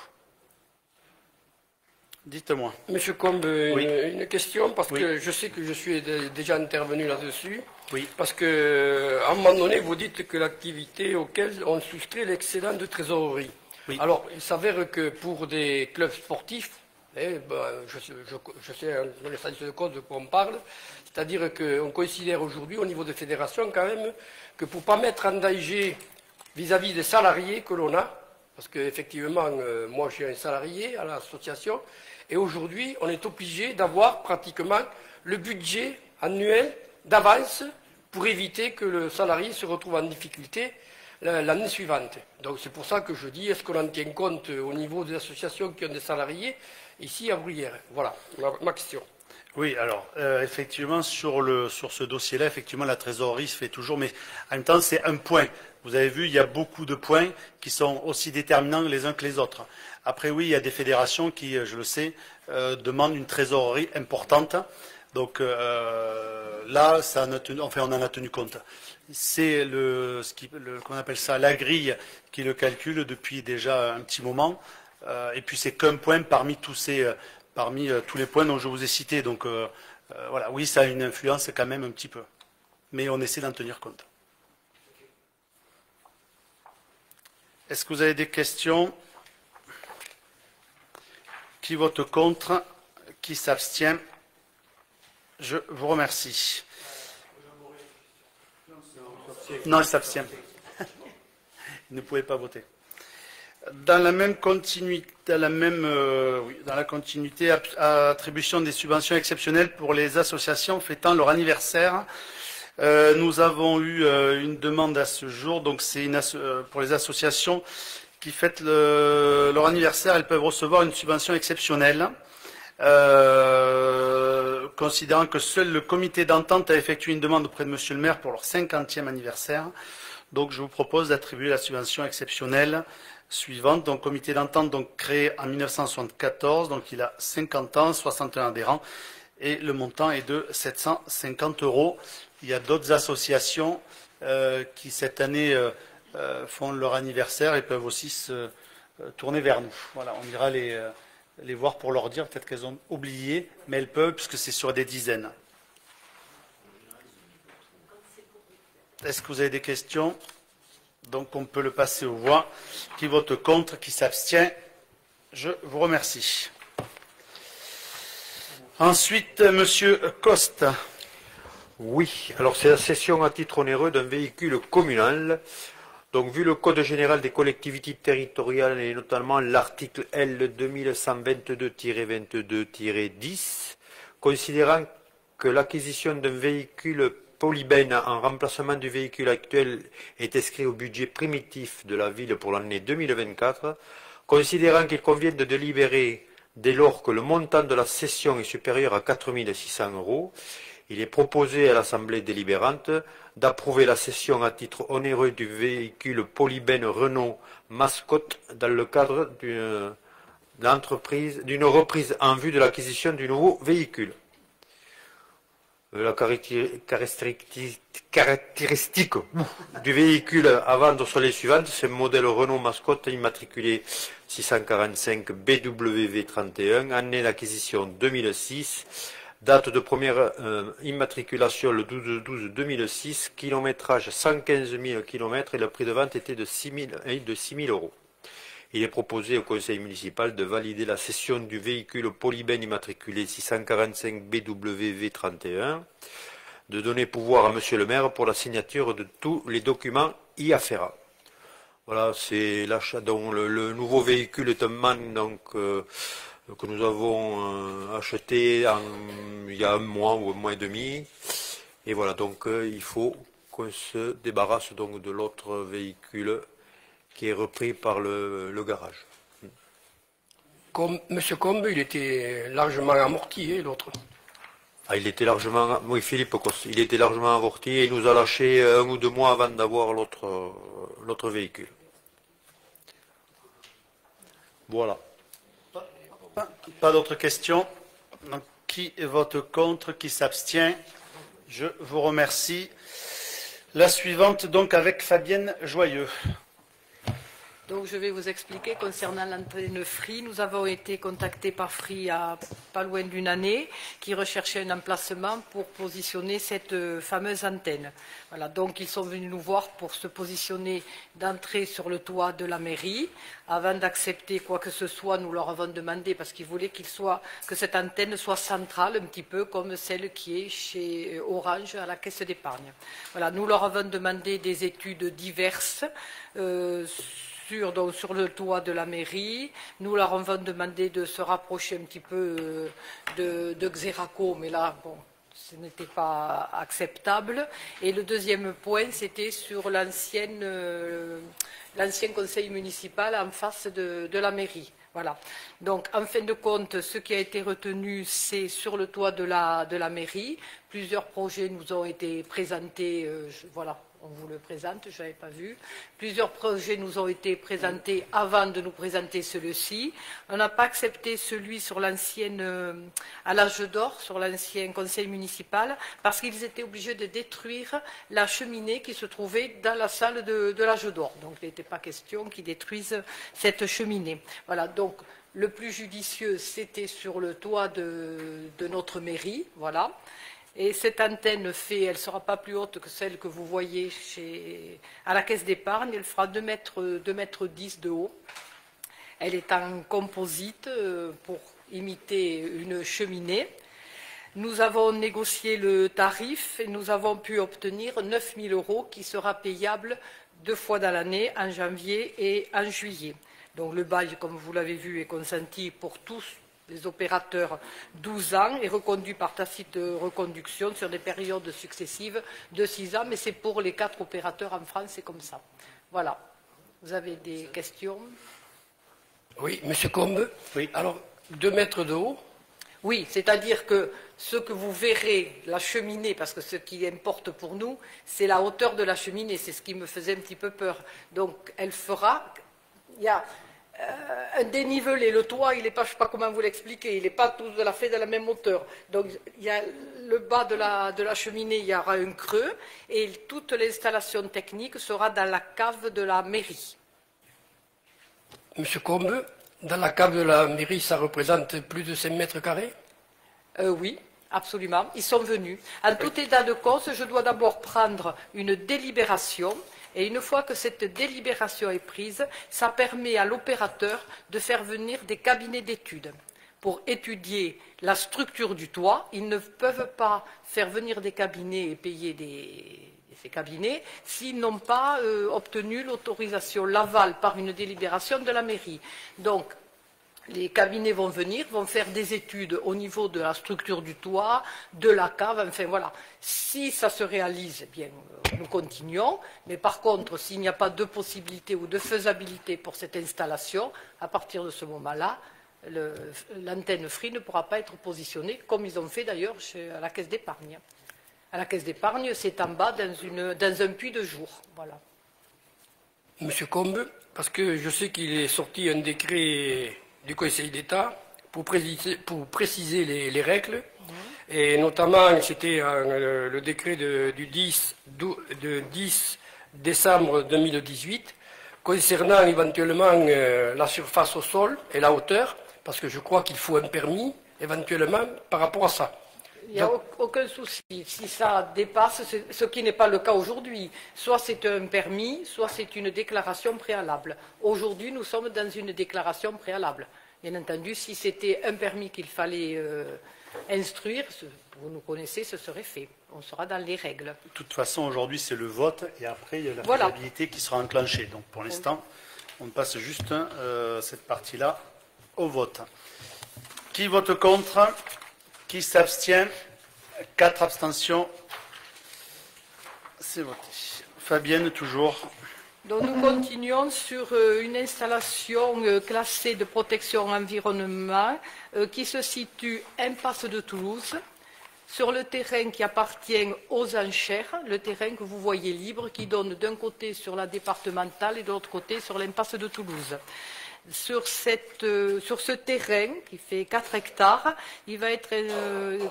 Dites-moi. Monsieur Combe, Oui. une question, parce Oui. que je sais que je suis déjà intervenu là-dessus. Oui. Parce qu'à un moment donné, vous dites que l'activité auquel on soustrait l'excédent de trésorerie. Oui. Alors, il s'avère que pour des clubs sportifs, je sais dans les statuts de code de quoi on parle, c'est-à-dire qu'on considère aujourd'hui au niveau des fédérations quand même que pour ne pas mettre en danger vis-à-vis des salariés que l'on a, Parce qu'effectivement, moi j'ai un salarié à l'association, et aujourd'hui on est obligé d'avoir pratiquement le budget annuel d'avance pour éviter que le salarié se retrouve en difficulté l'année suivante. Donc c'est pour ça que je dis, est-ce qu'on en tient compte au niveau des associations qui ont des salariés ici à Bruyères? Voilà ma question. Oui, alors effectivement sur ce dossier-là, effectivement la trésorerie se fait toujours, mais en même temps c'est un point. Vous avez vu, il y a beaucoup de points qui sont aussi déterminants les uns que les autres. Après oui, il y a des fédérations qui, je le sais, demandent une trésorerie importante. Donc là, on en a tenu compte. C'est qu'on appelle ça la grille qui le calcule depuis déjà un petit moment. Et puis c'est qu'un point parmi tous les points dont je vous ai cités. Donc voilà, oui, ça a une influence quand même un petit peu. Mais on essaie d'en tenir compte. Est-ce que vous avez des questions? Qui vote contre? Qui s'abstient? Je vous remercie. Non, il s'abstient. Il ne pouvait pas voter. Dans la même continuité, dans la continuité, attribution des subventions exceptionnelles pour les associations fêtant leur anniversaire. Nous avons eu une demande à ce jour, donc c'est pour les associations qui fêtent leur anniversaire, elles peuvent recevoir une subvention exceptionnelle. Considérant que seul le comité d'entente a effectué une demande auprès de Monsieur le maire pour leur 50e anniversaire. Donc je vous propose d'attribuer la subvention exceptionnelle suivante. Donc comité d'entente donc créé en 1974, donc il a 50 ans, 61 adhérents et le montant est de 750 €. Il y a d'autres associations qui cette année font leur anniversaire et peuvent aussi se tourner vers nous. Voilà, on ira les voir pour leur dire, peut-être qu'elles ont oublié, mais elles peuvent, puisque c'est sur des dizaines. Est-ce que vous avez des questions? Donc on peut le passer aux voix. Qui vote contre? Qui s'abstient? Je vous remercie. Ensuite, Monsieur Coste. Oui, alors c'est la cession à titre onéreux d'un véhicule communal. Donc, vu le Code général des collectivités territoriales et notamment l'article L 2122-22-10, considérant que l'acquisition d'un véhicule polybène en remplacement du véhicule actuel est inscrit au budget primitif de la ville pour l'année 2024, considérant qu'il convient de délibérer dès lors que le montant de la cession est supérieur à 4 600 €, il est proposé à l'Assemblée délibérante d'approuver la cession à titre onéreux du véhicule polybène Renault Mascotte dans le cadre d'une reprise en vue de l'acquisition du nouveau véhicule. La caractéristique du véhicule à vendre sont les suivantes. C'est un modèle Renault Mascotte immatriculé 645 BWV31, année d'acquisition 2006. Date de première immatriculation le 12-12-2006, kilométrage 115 000 km et le prix de vente était de 6 000 €. Il est proposé au conseil municipal de valider la cession du véhicule polybène immatriculé 645 BWV31, de donner pouvoir à Monsieur le maire pour la signature de tous les documents y afférents. Voilà, c'est l'achat. Donc le nouveau véhicule est un MAN que nous avons acheté il y a un mois ou un mois et demi. Et voilà, donc il faut qu'on se débarrasse donc de l'autre véhicule qui est repris par le garage. Comme Monsieur Combe, il était largement amorti, l'autre. Ah, il était largement, oui, Philippe, il était largement amorti et il nous a lâché 1 ou 2 mois avant d'avoir l'autre véhicule. Voilà. Pas d'autres questions. Donc, qui vote contre? Qui s'abstient? Je vous remercie. La suivante, donc, avec Fabienne Joyeux. Donc je vais vous expliquer concernant l'antenne Free. Nous avons été contactés par Free il y a pas loin d'une année qui recherchait un emplacement pour positionner cette fameuse antenne. Voilà, donc ils sont venus nous voir pour se positionner d'entrée sur le toit de la mairie. Avant d'accepter quoi que ce soit, nous leur avons demandé, parce qu'ils voulaient que cette antenne soit centrale, un petit peu comme celle qui est chez Orange à la caisse d'épargne. Voilà, nous leur avons demandé des études diverses sur le toit de la mairie. Nous leur avons demandé de se rapprocher un petit peu de Xeraco, mais là, bon, ce n'était pas acceptable. Et le deuxième point, c'était sur l'ancien conseil municipal en face de la mairie. Voilà. Donc, en fin de compte, ce qui a été retenu, c'est sur le toit de la mairie. Plusieurs projets nous ont été présentés. Voilà, on vous le présente, je n'avais pas vu. Plusieurs projets nous ont été présentés avant de nous présenter celui-ci. On n'a pas accepté celui sur l'ancienne, à l'âge d'or, sur l'ancien conseil municipal, parce qu'ils étaient obligés de détruire la cheminée qui se trouvait dans la salle de l'âge d'or. Donc, il n'était pas question qu'ils détruisent cette cheminée. Voilà, donc le plus judicieux, c'était sur le toit de notre mairie, voilà. Et cette antenne elle ne sera pas plus haute que celle que vous voyez à la caisse d'épargne. Elle fera 2,10 mètres de haut. Elle est en composite pour imiter une cheminée. Nous avons négocié le tarif et nous avons pu obtenir 9 000 € qui sera payable 2 fois dans l'année, en janvier et en juillet. Donc le bail, comme vous l'avez vu, est consenti pour tous les opérateurs 12 ans et reconduit par tacite reconduction sur des périodes successives de 6 ans, mais c'est pour les 4 opérateurs en France, c'est comme ça. Voilà. Vous avez des questions? Oui, Monsieur Combe. Oui. Alors, 2 mètres de haut? Oui, c'est-à-dire que ce que vous verrez, la cheminée, parce que ce qui importe pour nous, c'est la hauteur de la cheminée, c'est ce qui me faisait un petit peu peur. Donc, elle fera... Il y a un dénivelé, le toit, il n'est pas, je ne sais pas comment vous l'expliquer, il n'est pas tout à fait de la même hauteur. Donc, il y a le bas de la cheminée, il y aura un creux, et toute l'installation technique sera dans la cave de la mairie. Monsieur Combe, dans la cave de la mairie, ça représente plus de 5 mètres carrés? Oui, absolument. Ils sont venus. En tout état de cause, je dois d'abord prendre une délibération. Et une fois que cette délibération est prise, ça permet à l'opérateur de faire venir des cabinets d'études pour étudier la structure du toit. Ils ne peuvent pas faire venir des cabinets et payer ces cabinets s'ils n'ont pas obtenu l'autorisation, l'aval par une délibération de la mairie. Donc, les cabinets vont venir, vont faire des études au niveau de la structure du toit, de la cave, enfin voilà. Si ça se réalise, eh bien, nous continuons. Mais par contre, s'il n'y a pas de possibilité ou de faisabilité pour cette installation, à partir de ce moment-là, l'antenne Free ne pourra pas être positionnée, comme ils ont fait d'ailleurs à la Caisse d'épargne. À la Caisse d'épargne, c'est en bas dans un puits de jour. Voilà. Monsieur Combe, parce que je sais qu'il est sorti un décret du Conseil d'État pour préciser les règles, et notamment c'était le décret du 10 décembre 2018 concernant éventuellement la surface au sol et la hauteur, parce que je crois qu'il faut un permis éventuellement par rapport à ça. Il n'y a aucun souci. Si ça dépasse, ce qui n'est pas le cas aujourd'hui, soit c'est un permis, soit c'est une déclaration préalable. Aujourd'hui, nous sommes dans une déclaration préalable. Bien entendu, si c'était un permis qu'il fallait instruire, vous nous connaissez, ce serait fait. On sera dans les règles. De toute façon, aujourd'hui, c'est le vote et après, il y a la faisabilité qui sera enclenchée. Donc, pour l'instant, on passe juste cette partie-là au vote. Qui vote contre? Qui s'abstient? 4 abstentions. C'est voté. Fabienne, toujours. Donc nous continuons sur une installation classée de protection environnement qui se situe impasse de Toulouse, sur le terrain qui appartient aux enchères, le terrain que vous voyez libre, qui donne d'un côté sur la départementale et de l'autre côté sur l'impasse de Toulouse. Sur ce terrain, qui fait 4 hectares, il va être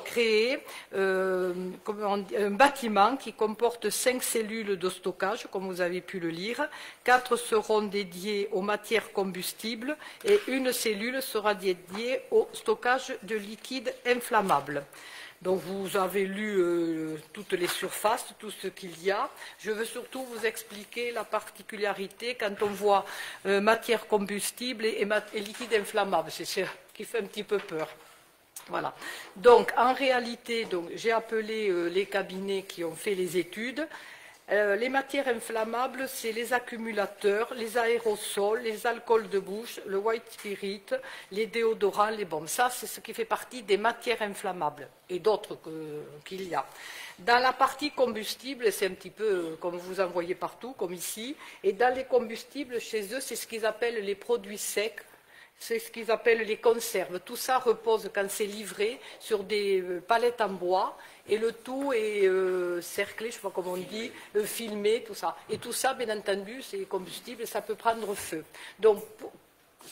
créé un bâtiment qui comporte 5 cellules de stockage, comme vous avez pu le lire. 4 seront dédiées aux matières combustibles et une cellule sera dédiée au stockage de liquides inflammables. Donc vous avez lu toutes les surfaces, tout ce qu'il y a. Je veux surtout vous expliquer la particularité quand on voit matière combustible et liquide inflammable. C'est ce qui fait un petit peu peur. Voilà. Donc en réalité, j'ai appelé les cabinets qui ont fait les études. Les matières inflammables, c'est les accumulateurs, les aérosols, les alcools de bouche, le white spirit, les déodorants, les bombes. Ça, c'est ce qui fait partie des matières inflammables et d'autres qu'il y a. Dans la partie combustible, c'est un petit peu comme vous en voyez partout, comme ici. Et dans les combustibles, chez eux, c'est ce qu'ils appellent les produits secs. C'est ce qu'ils appellent les conserves. Tout ça repose, quand c'est livré, sur des palettes en bois et le tout est cerclé, je ne sais pas comment on dit, filmé, tout ça. Et tout ça, bien entendu, c'est combustible et ça peut prendre feu. Donc,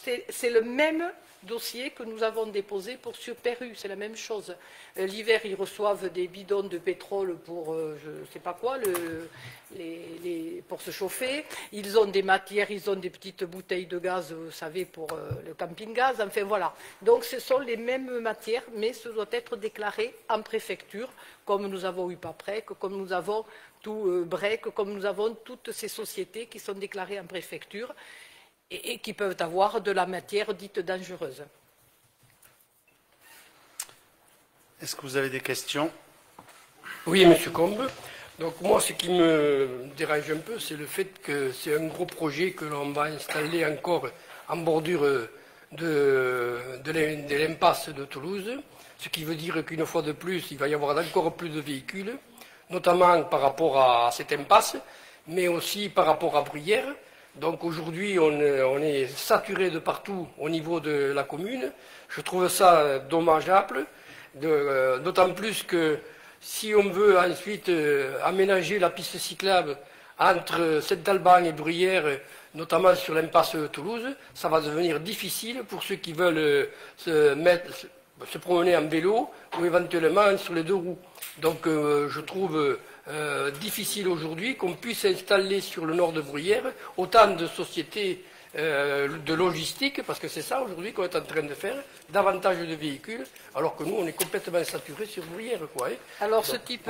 c'est le même dossier que nous avons déposé pour Super U, c'est la même chose. L'hiver, ils reçoivent des bidons de pétrole pour, je ne sais pas quoi, pour se chauffer. Ils ont des matières, ils ont des petites bouteilles de gaz, vous savez, pour le camping-gaz. Enfin, voilà. Donc, ce sont les mêmes matières, mais ce doit être déclaré en préfecture, comme nous avons UPAPREC, comme nous avons tout BREC, comme nous avons toutes ces sociétés qui sont déclarées en préfecture et qui peuvent avoir de la matière dite dangereuse. Est-ce que vous avez des questions? Oui, M. Combe. Donc moi, ce qui me dérange un peu, c'est le fait que c'est un gros projet que l'on va installer encore en bordure de l'impasse de Toulouse, ce qui veut dire qu'une fois de plus, il va y avoir encore plus de véhicules, notamment par rapport à cette impasse, mais aussi par rapport à Bruyères. Donc aujourd'hui, on est saturé de partout au niveau de la commune. Je trouve ça dommageable, d'autant plus que si on veut ensuite aménager la piste cyclable entre Saint-Alban et Bruyères, notamment sur l'impasse Toulouse, ça va devenir difficile pour ceux qui veulent se promener en vélo ou éventuellement sur les deux roues. Donc je trouve difficile aujourd'hui qu'on puisse installer sur le nord de Bruyères autant de sociétés de logistique, parce que c'est ça aujourd'hui qu'on est en train de faire, davantage de véhicules, alors que nous on est complètement saturés sur Bruyères, quoi. Alors ce type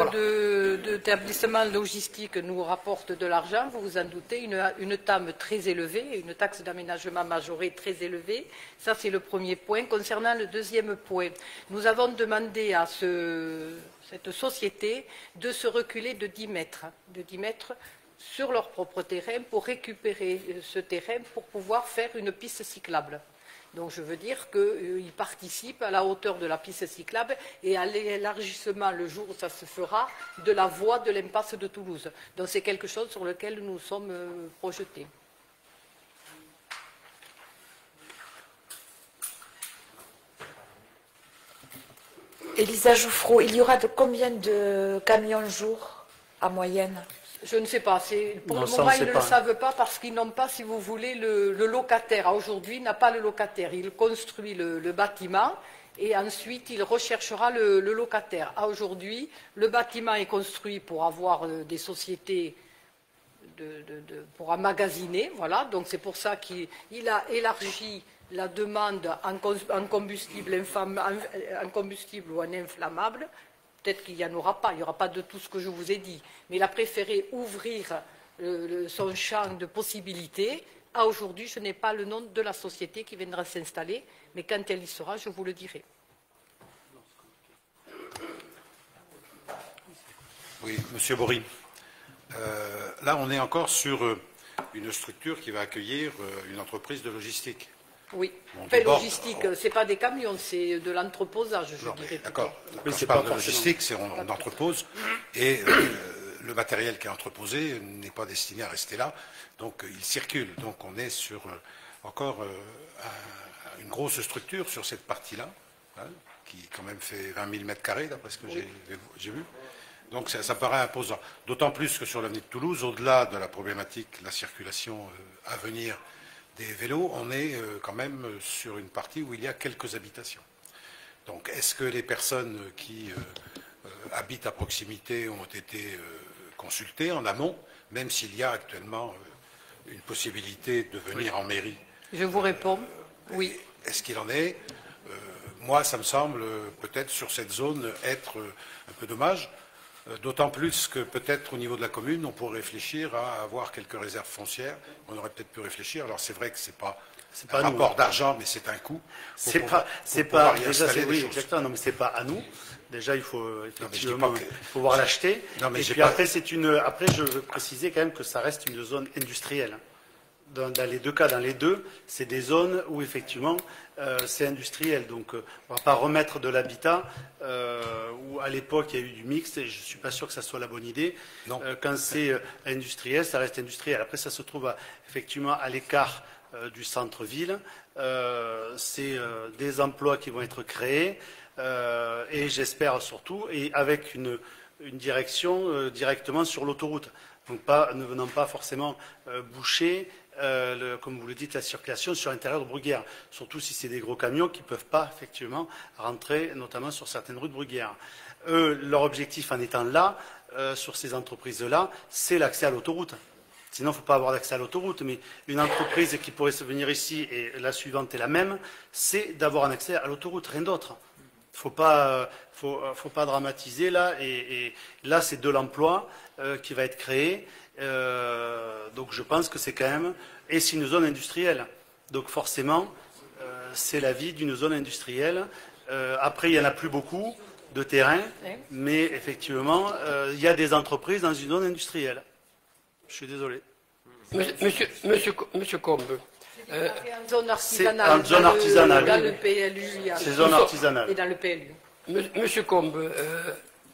d'établissement logistique nous rapporte de l'argent, vous vous en doutez, une TAM très élevée, une taxe d'aménagement majorée très élevée. Ça c'est le premier point. Concernant le deuxième point, nous avons demandé à cette société de se reculer de 10 mètres sur leur propre terrain pour récupérer ce terrain pour pouvoir faire une piste cyclable. Donc je veux dire qu'ils participent à la hauteur de la piste cyclable et à l'élargissement, le jour où ça se fera, de la voie de l'impasse de Toulouse. Donc c'est quelque chose sur lequel nous sommes projetés. Elisa Jouffreau, il y aura de combien de camions jour en moyenne? Je ne sais pas. Pour le moment, ils ne le savent pas parce qu'ils n'ont pas, si vous voulez, le locataire. Aujourd'hui, il n'a pas le locataire. Il construit le bâtiment et ensuite, il recherchera le locataire. Aujourd'hui, le bâtiment est construit pour avoir des sociétés pour emmagasiner. Voilà. Donc, c'est pour ça qu'il a élargi la demande en combustible ou en inflammable. Peut-être qu'il n'y en aura pas, il n'y aura pas de tout ce que je vous ai dit. Mais il a préféré ouvrir son champ de possibilités. À aujourd'hui, je n'ai pas le nom de la société qui viendra s'installer, mais quand elle y sera, je vous le dirai. Oui, Monsieur Bory. Là, on est encore sur une structure qui va accueillir une entreprise de logistique. Oui, enfin, logistique, ce n'est pas des camions, c'est de l'entreposage, je dirais. D'accord. Quand je parle de logistique, c'est on entrepose et le matériel qui est entreposé n'est pas destiné à rester là, donc il circule. Donc on est sur encore une grosse structure sur cette partie-là, hein, qui quand même fait 20 000 mètres carrés, d'après ce que j'ai vu. Donc ça paraît imposant. D'autant plus que sur l'avenue de Toulouse, au-delà de la problématique de la circulation à venir des vélos, on est quand même sur une partie où il y a quelques habitations. Donc, est-ce que les personnes qui habitent à proximité ont été consultées en amont, même s'il y a actuellement une possibilité de venir en mairie? Je vous réponds, oui. Est-ce qu'il en est? Moi, ça me semble peut-être sur cette zone être un peu dommage. D'autant plus que peut-être au niveau de la commune, on pourrait réfléchir à avoir quelques réserves foncières. On aurait peut-être pu réfléchir. Alors c'est vrai que ce n'est pas C'est un pas rapport nous. d'argent, mais c'est un coût. C'est pas, déjà, oui, exactement. Non, mais c'est pas à nous. Déjà, il faut effectivement, pouvoir l'acheter. Et puis après, après, je veux préciser quand même que ça reste une zone industrielle. Dans les deux cas, dans les deux, c'est des zones où effectivement c'est industriel. Donc on ne va pas remettre de l'habitat où à l'époque il y a eu du mixte et je ne suis pas sûr que ça soit la bonne idée. Quand c'est industriel, ça reste industriel. Après, ça se trouve effectivement à l'écart du centre-ville. C'est des emplois qui vont être créés et j'espère surtout, et avec une direction directement sur l'autoroute. Donc ne venant pas forcément boucher, comme vous le dites, la circulation sur l'intérieur de Bruguière. Surtout si c'est des gros camions qui ne peuvent pas effectivement rentrer, notamment sur certaines rues de Bruguière. Eux, leur objectif en étant là, sur ces entreprises-là, c'est l'accès à l'autoroute. Sinon, il ne faut pas avoir d'accès à l'autoroute, mais une entreprise qui pourrait se venir ici, et la suivante est la même, c'est d'avoir un accès à l'autoroute, rien d'autre. Il ne faut pas dramatiser là, et là c'est de l'emploi qui va être créé, donc je pense que c'est quand même, et c'est une zone industrielle, donc forcément c'est la vie d'une zone industrielle. Après il n'y en a plus beaucoup de terrain, mais effectivement il y a des entreprises dans une zone industrielle. Je suis désolé. Monsieur Combe. En zone artisanale. En zone artisanale. Dans le PLU. C'est zone artisanale. Et dans le PLU. Monsieur Combe,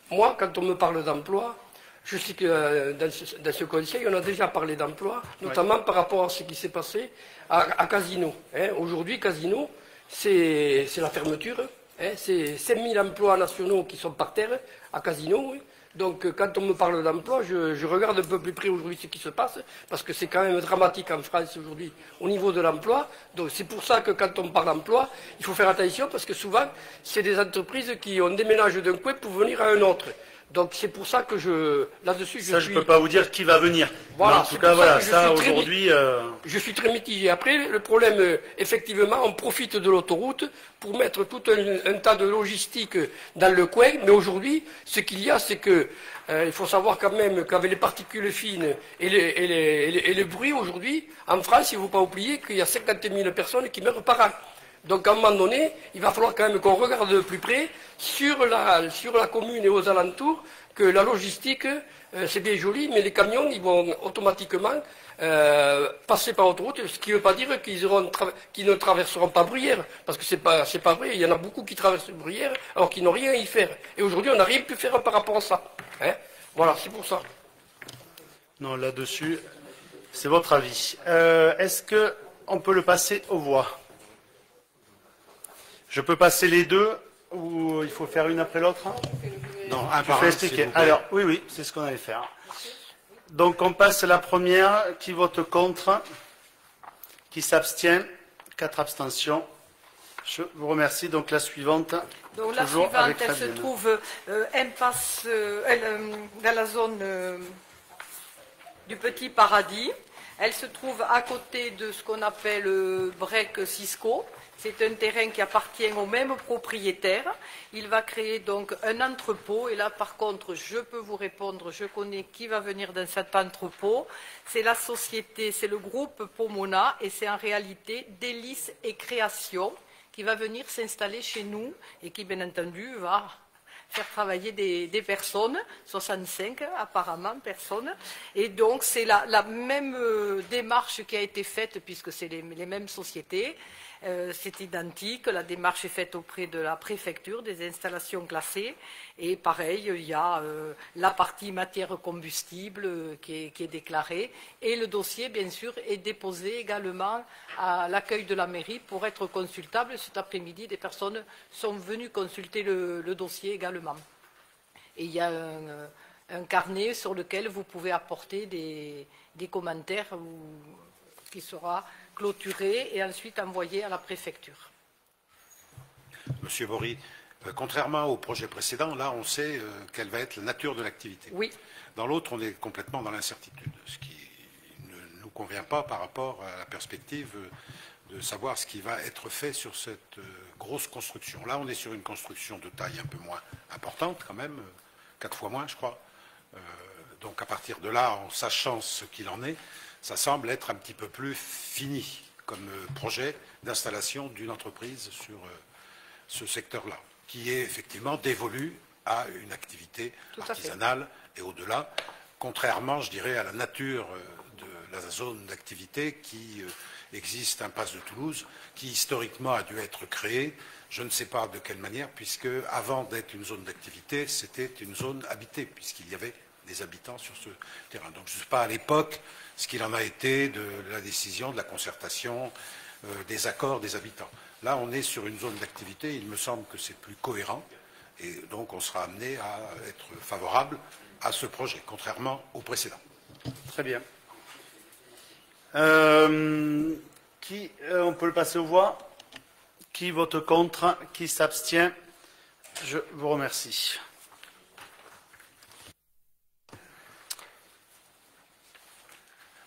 moi, quand on me parle d'emploi, je sais que dans ce conseil, on a déjà parlé d'emploi, notamment par rapport à ce qui s'est passé à Casino. Aujourd'hui, Casino, c'est la fermeture. C'est 5000 emplois nationaux qui sont par terre à Casino. Donc, quand on me parle d'emploi, je regarde un peu plus près aujourd'hui ce qui se passe, parce que c'est quand même dramatique en France aujourd'hui au niveau de l'emploi. Donc, c'est pour ça que quand on parle d'emploi, il faut faire attention, parce que souvent, c'est des entreprises qui ont déménagé d'un coin pour venir à un autre. Donc, c'est pour ça que là-dessus, je ne peux pas vous dire qui va venir. Voilà, en tout cas, voilà, ça, aujourd'hui... Je suis très mitigé. Après, le problème, effectivement, on profite de l'autoroute pour mettre tout un tas de logistique dans le coin. Mais aujourd'hui, ce qu'il y a, c'est que il faut savoir quand même qu'avec les particules fines et le bruit, aujourd'hui, en France, il ne faut pas oublier qu'il y a 50 000 personnes qui meurent par an. Donc, à un moment donné, il va falloir quand même qu'on regarde de plus près sur la commune et aux alentours, que la logistique, c'est bien joli, mais les camions, ils vont automatiquement passer par l'autoroute, ce qui ne veut pas dire qu'ils ne traverseront pas Bruyères, parce que c'est pas vrai. Il y en a beaucoup qui traversent Bruyères, alors qu'ils n'ont rien à y faire. Et aujourd'hui, on n'a rien pu faire par rapport à ça. Voilà, c'est pour ça. Non, là-dessus, c'est votre avis. Est-ce qu'on peut le passer aux voix ? Je peux passer les deux ou il faut faire une après l'autre? Non, un par un. Expliquer. Alors, oui, c'est ce qu'on allait faire. Donc, on passe la première. Qui vote contre? Qui s'abstient? 4 abstentions. Je vous remercie. Donc, la suivante. Donc, la suivante, elle se trouve impasse dans la zone du Petit Paradis. Elle se trouve à côté de ce qu'on appelle Brec-Cisco. C'est un terrain qui appartient au même propriétaire. Il va créer donc un entrepôt. Et là, par contre, je peux vous répondre, je connais qui va venir dans cet entrepôt. C'est la société, c'est le groupe Pomona et c'est en réalité Délices et Création qui va venir s'installer chez nous et qui, bien entendu, va faire travailler des personnes, 65 apparemment personnes. Et donc, c'est la même démarche qui a été faite puisque c'est les mêmes sociétés. C'est identique, la démarche est faite auprès de la préfecture des installations classées et pareil, il y a la partie matière combustible qui est déclarée et le dossier bien sûr est déposé également à l'accueil de la mairie pour être consultable. Cet après-midi, des personnes sont venues consulter le dossier également. Et il y a un carnet sur lequel vous pouvez apporter des commentaires qui sera clôturé et ensuite envoyé à la préfecture. Monsieur Bory, contrairement au projet précédent, là on sait quelle va être la nature de l'activité. Oui. Dans l'autre, on est complètement dans l'incertitude, ce qui ne nous convient pas par rapport à la perspective de savoir ce qui va être fait sur cette grosse construction. Là, on est sur une construction de taille un peu moins importante quand même, 4 fois moins je crois. Donc à partir de là, en sachant ce qu'il en est, ça semble être un petit peu plus fini comme projet d'installation d'une entreprise sur ce secteur-là, qui est effectivement dévolu à une activité artisanale et au-delà, contrairement, je dirais, à la nature de la zone d'activité qui existe, impasse de Toulouse, qui historiquement a dû être créée, je ne sais pas de quelle manière, puisque avant d'être une zone d'activité, c'était une zone habitée, puisqu'il y avait des habitants sur ce terrain. Donc je ne sais pas à l'époque ce qu'il en a été de la décision, de la concertation, des accords des habitants. Là, on est sur une zone d'activité, il me semble que c'est plus cohérent, et donc on sera amené à être favorable à ce projet, contrairement au précédent. Très bien. On peut le passer aux voix. Qui vote contre? Qui s'abstient? Je vous remercie.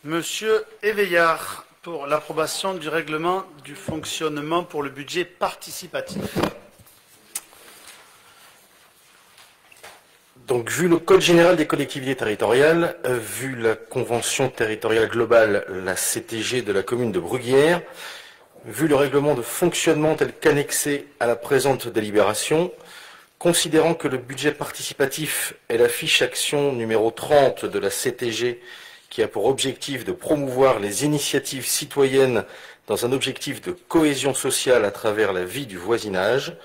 Monsieur Éveillard, pour l'approbation du règlement du fonctionnement pour le budget participatif. Donc, vu le Code général des collectivités territoriales, vu la Convention territoriale globale, la CTG de la commune de Bruguière, vu le règlement de fonctionnement tel qu'annexé à la présente délibération, considérant que le budget participatif est la fiche action numéro 30 de la CTG qui a pour objectif de promouvoir les initiatives citoyennes dans un objectif de cohésion sociale à travers la vie du voisinage,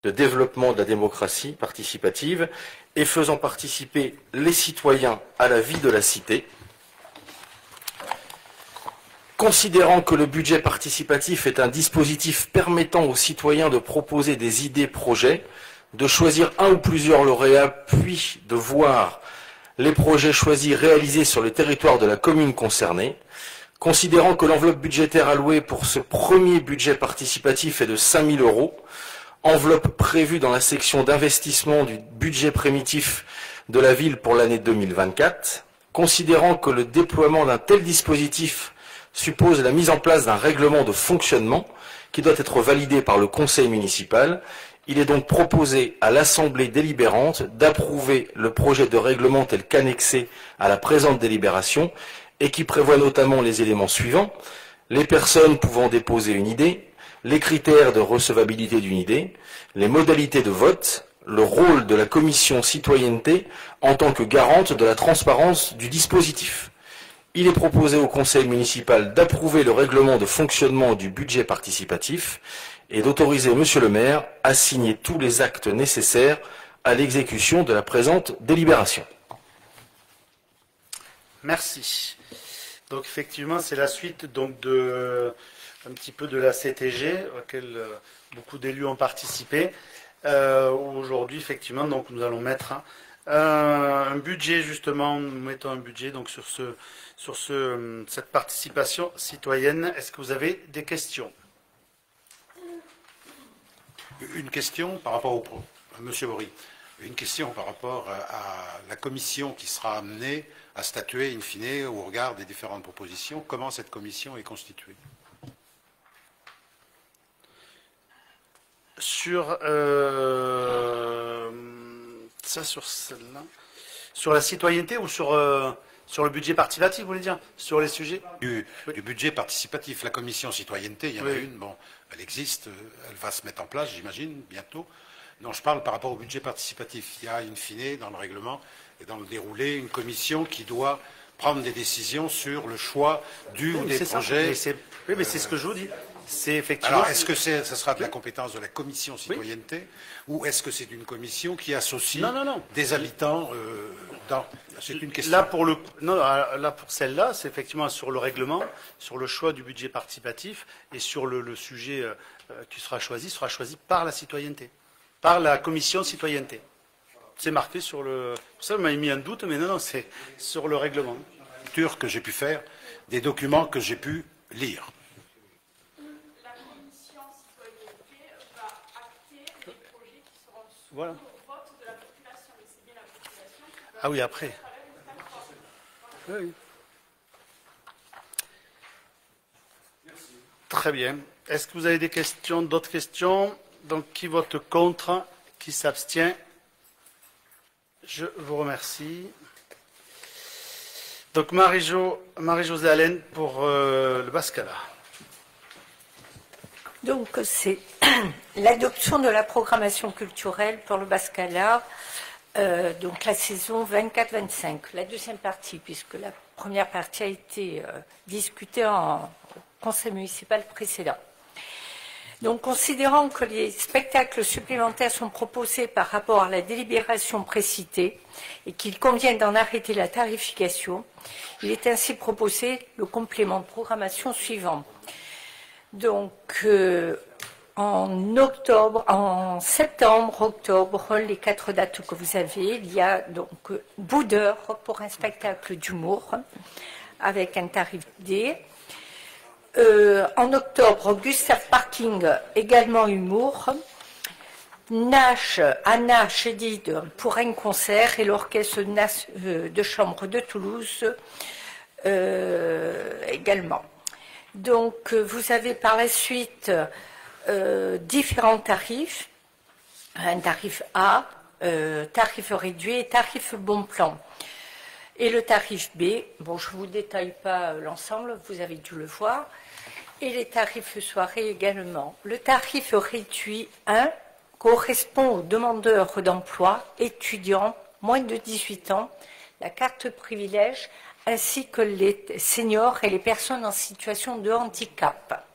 de développement de la démocratie participative et faisant participer les citoyens à la vie de la cité. Considérant que le budget participatif est un dispositif permettant aux citoyens de proposer des idées projets, de choisir un ou plusieurs lauréats, puis de voir les projets choisis réalisés sur le territoire de la commune concernée, considérant que l'enveloppe budgétaire allouée pour ce premier budget participatif est de 5 000 €, enveloppe prévue dans la section d'investissement du budget primitif de la ville pour l'année 2024, considérant que le déploiement d'un tel dispositif suppose la mise en place d'un règlement de fonctionnement qui doit être validé par le conseil municipal. Il est donc proposé à l'Assemblée délibérante d'approuver le projet de règlement tel qu'annexé à la présente délibération et qui prévoit notamment les éléments suivants: les personnes pouvant déposer une idée, les critères de recevabilité d'une idée, les modalités de vote, le rôle de la commission citoyenneté en tant que garante de la transparence du dispositif. Il est proposé au conseil municipal d'approuver le règlement de fonctionnement du budget participatif et d'autoriser monsieur le maire à signer tous les actes nécessaires à l'exécution de la présente délibération. Merci. Donc effectivement, c'est la suite donc un petit peu de la CTG, auquel beaucoup d'élus ont participé. Aujourd'hui, effectivement, donc nous allons mettre un budget, justement, nous mettons un budget donc cette participation citoyenne. Est-ce que vous avez des questions? Une question par rapport au Monsieur Bory. Une question par rapport à la commission qui sera amenée à statuer in fine au regard des différentes propositions. Comment cette commission est constituée? Sur sur celle-là, sur la citoyenneté ou sur le budget participatif, vous voulez dire, sur les sujets du budget participatif. La commission citoyenneté, il y en a une, bon, elle existe, elle va se mettre en place, j'imagine, bientôt. Non, je parle par rapport au budget participatif. Il y a in fine dans le règlement et dans le déroulé une commission qui doit prendre des décisions sur le choix du ou des projets. Oui, mais c'est ce que je vous dis. C'est effectivement. Alors, est-ce que ça sera de la compétence de la commission citoyenneté ou est-ce que c'est une commission qui associe des habitants dans... C'est une question. Là, pour celle-là, c'est effectivement sur le règlement, sur le choix du budget participatif et sur le sujet qui sera choisi par la citoyenneté, par la commission citoyenneté. C'est marqué sur le... Ça m'a mis un doute, mais non, c'est sur le règlement. Lecture que j'ai pu faire, des documents que j'ai pu lire. Voilà. Ah oui, après. Oui. Très bien. Est-ce que vous avez des questions, d'autres questions? Donc, qui vote contre? Qui s'abstient? Je vous remercie. Donc, Marie-Josée Allen pour le Bas-Cala. Donc, c'est l'adoption de la programmation culturelle pour le Bas-Calais, donc la saison 24-25. La deuxième partie, puisque la première partie a été discutée en conseil municipal précédent. Donc, considérant que les spectacles supplémentaires sont proposés par rapport à la délibération précitée et qu'il convient d'en arrêter la tarification, il est ainsi proposé le complément de programmation suivant. Donc, en septembre, octobre, les 4 dates que vous avez, il y a donc Boudeur pour un spectacle d'humour avec un tarif D. En octobre, Gustave Parking, également humour. Nash, Anna Chédid pour un concert et l'orchestre de chambre de Toulouse également. Donc, vous avez par la suite différents tarifs. Un tarif A, tarif réduit et tarif bon plan. Et le tarif B, bon, je ne vous détaille pas l'ensemble, vous avez dû le voir. Et les tarifs soirée également. Le tarif réduit 1 correspond aux demandeurs d'emploi, étudiants, moins de 18 ans, la carte privilège, ainsi que les seniors et les personnes en situation de handicap.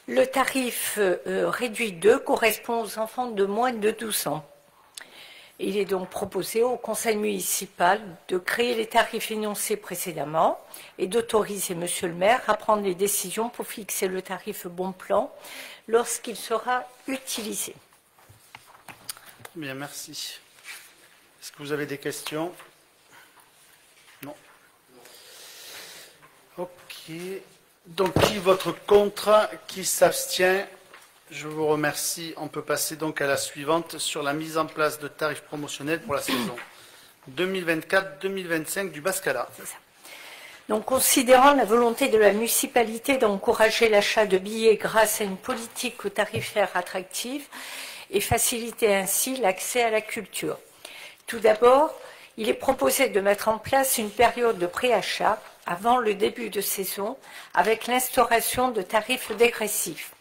Le tarif réduit 2 correspond aux enfants de moins de 12 ans. Il est donc proposé au conseil municipal de créer les tarifs énoncés précédemment et d'autoriser monsieur le maire à prendre les décisions pour fixer le tarif bon plan lorsqu'il sera utilisé. Bien, merci. Est-ce que vous avez des questions? Non. Ok. Donc, qui vote contre? Qui s'abstient? Je vous remercie. On peut passer donc à la suivante sur la mise en place de tarifs promotionnels pour la saison 2024-2025 du Bas-Calais. Donc, considérant la volonté de la municipalité d'encourager l'achat de billets grâce à une politique tarifaire attractive et faciliter ainsi l'accès à la culture. Tout d'abord, il est proposé de mettre en place une période de préachat avant le début de saison avec l'instauration de tarifs dégressifs.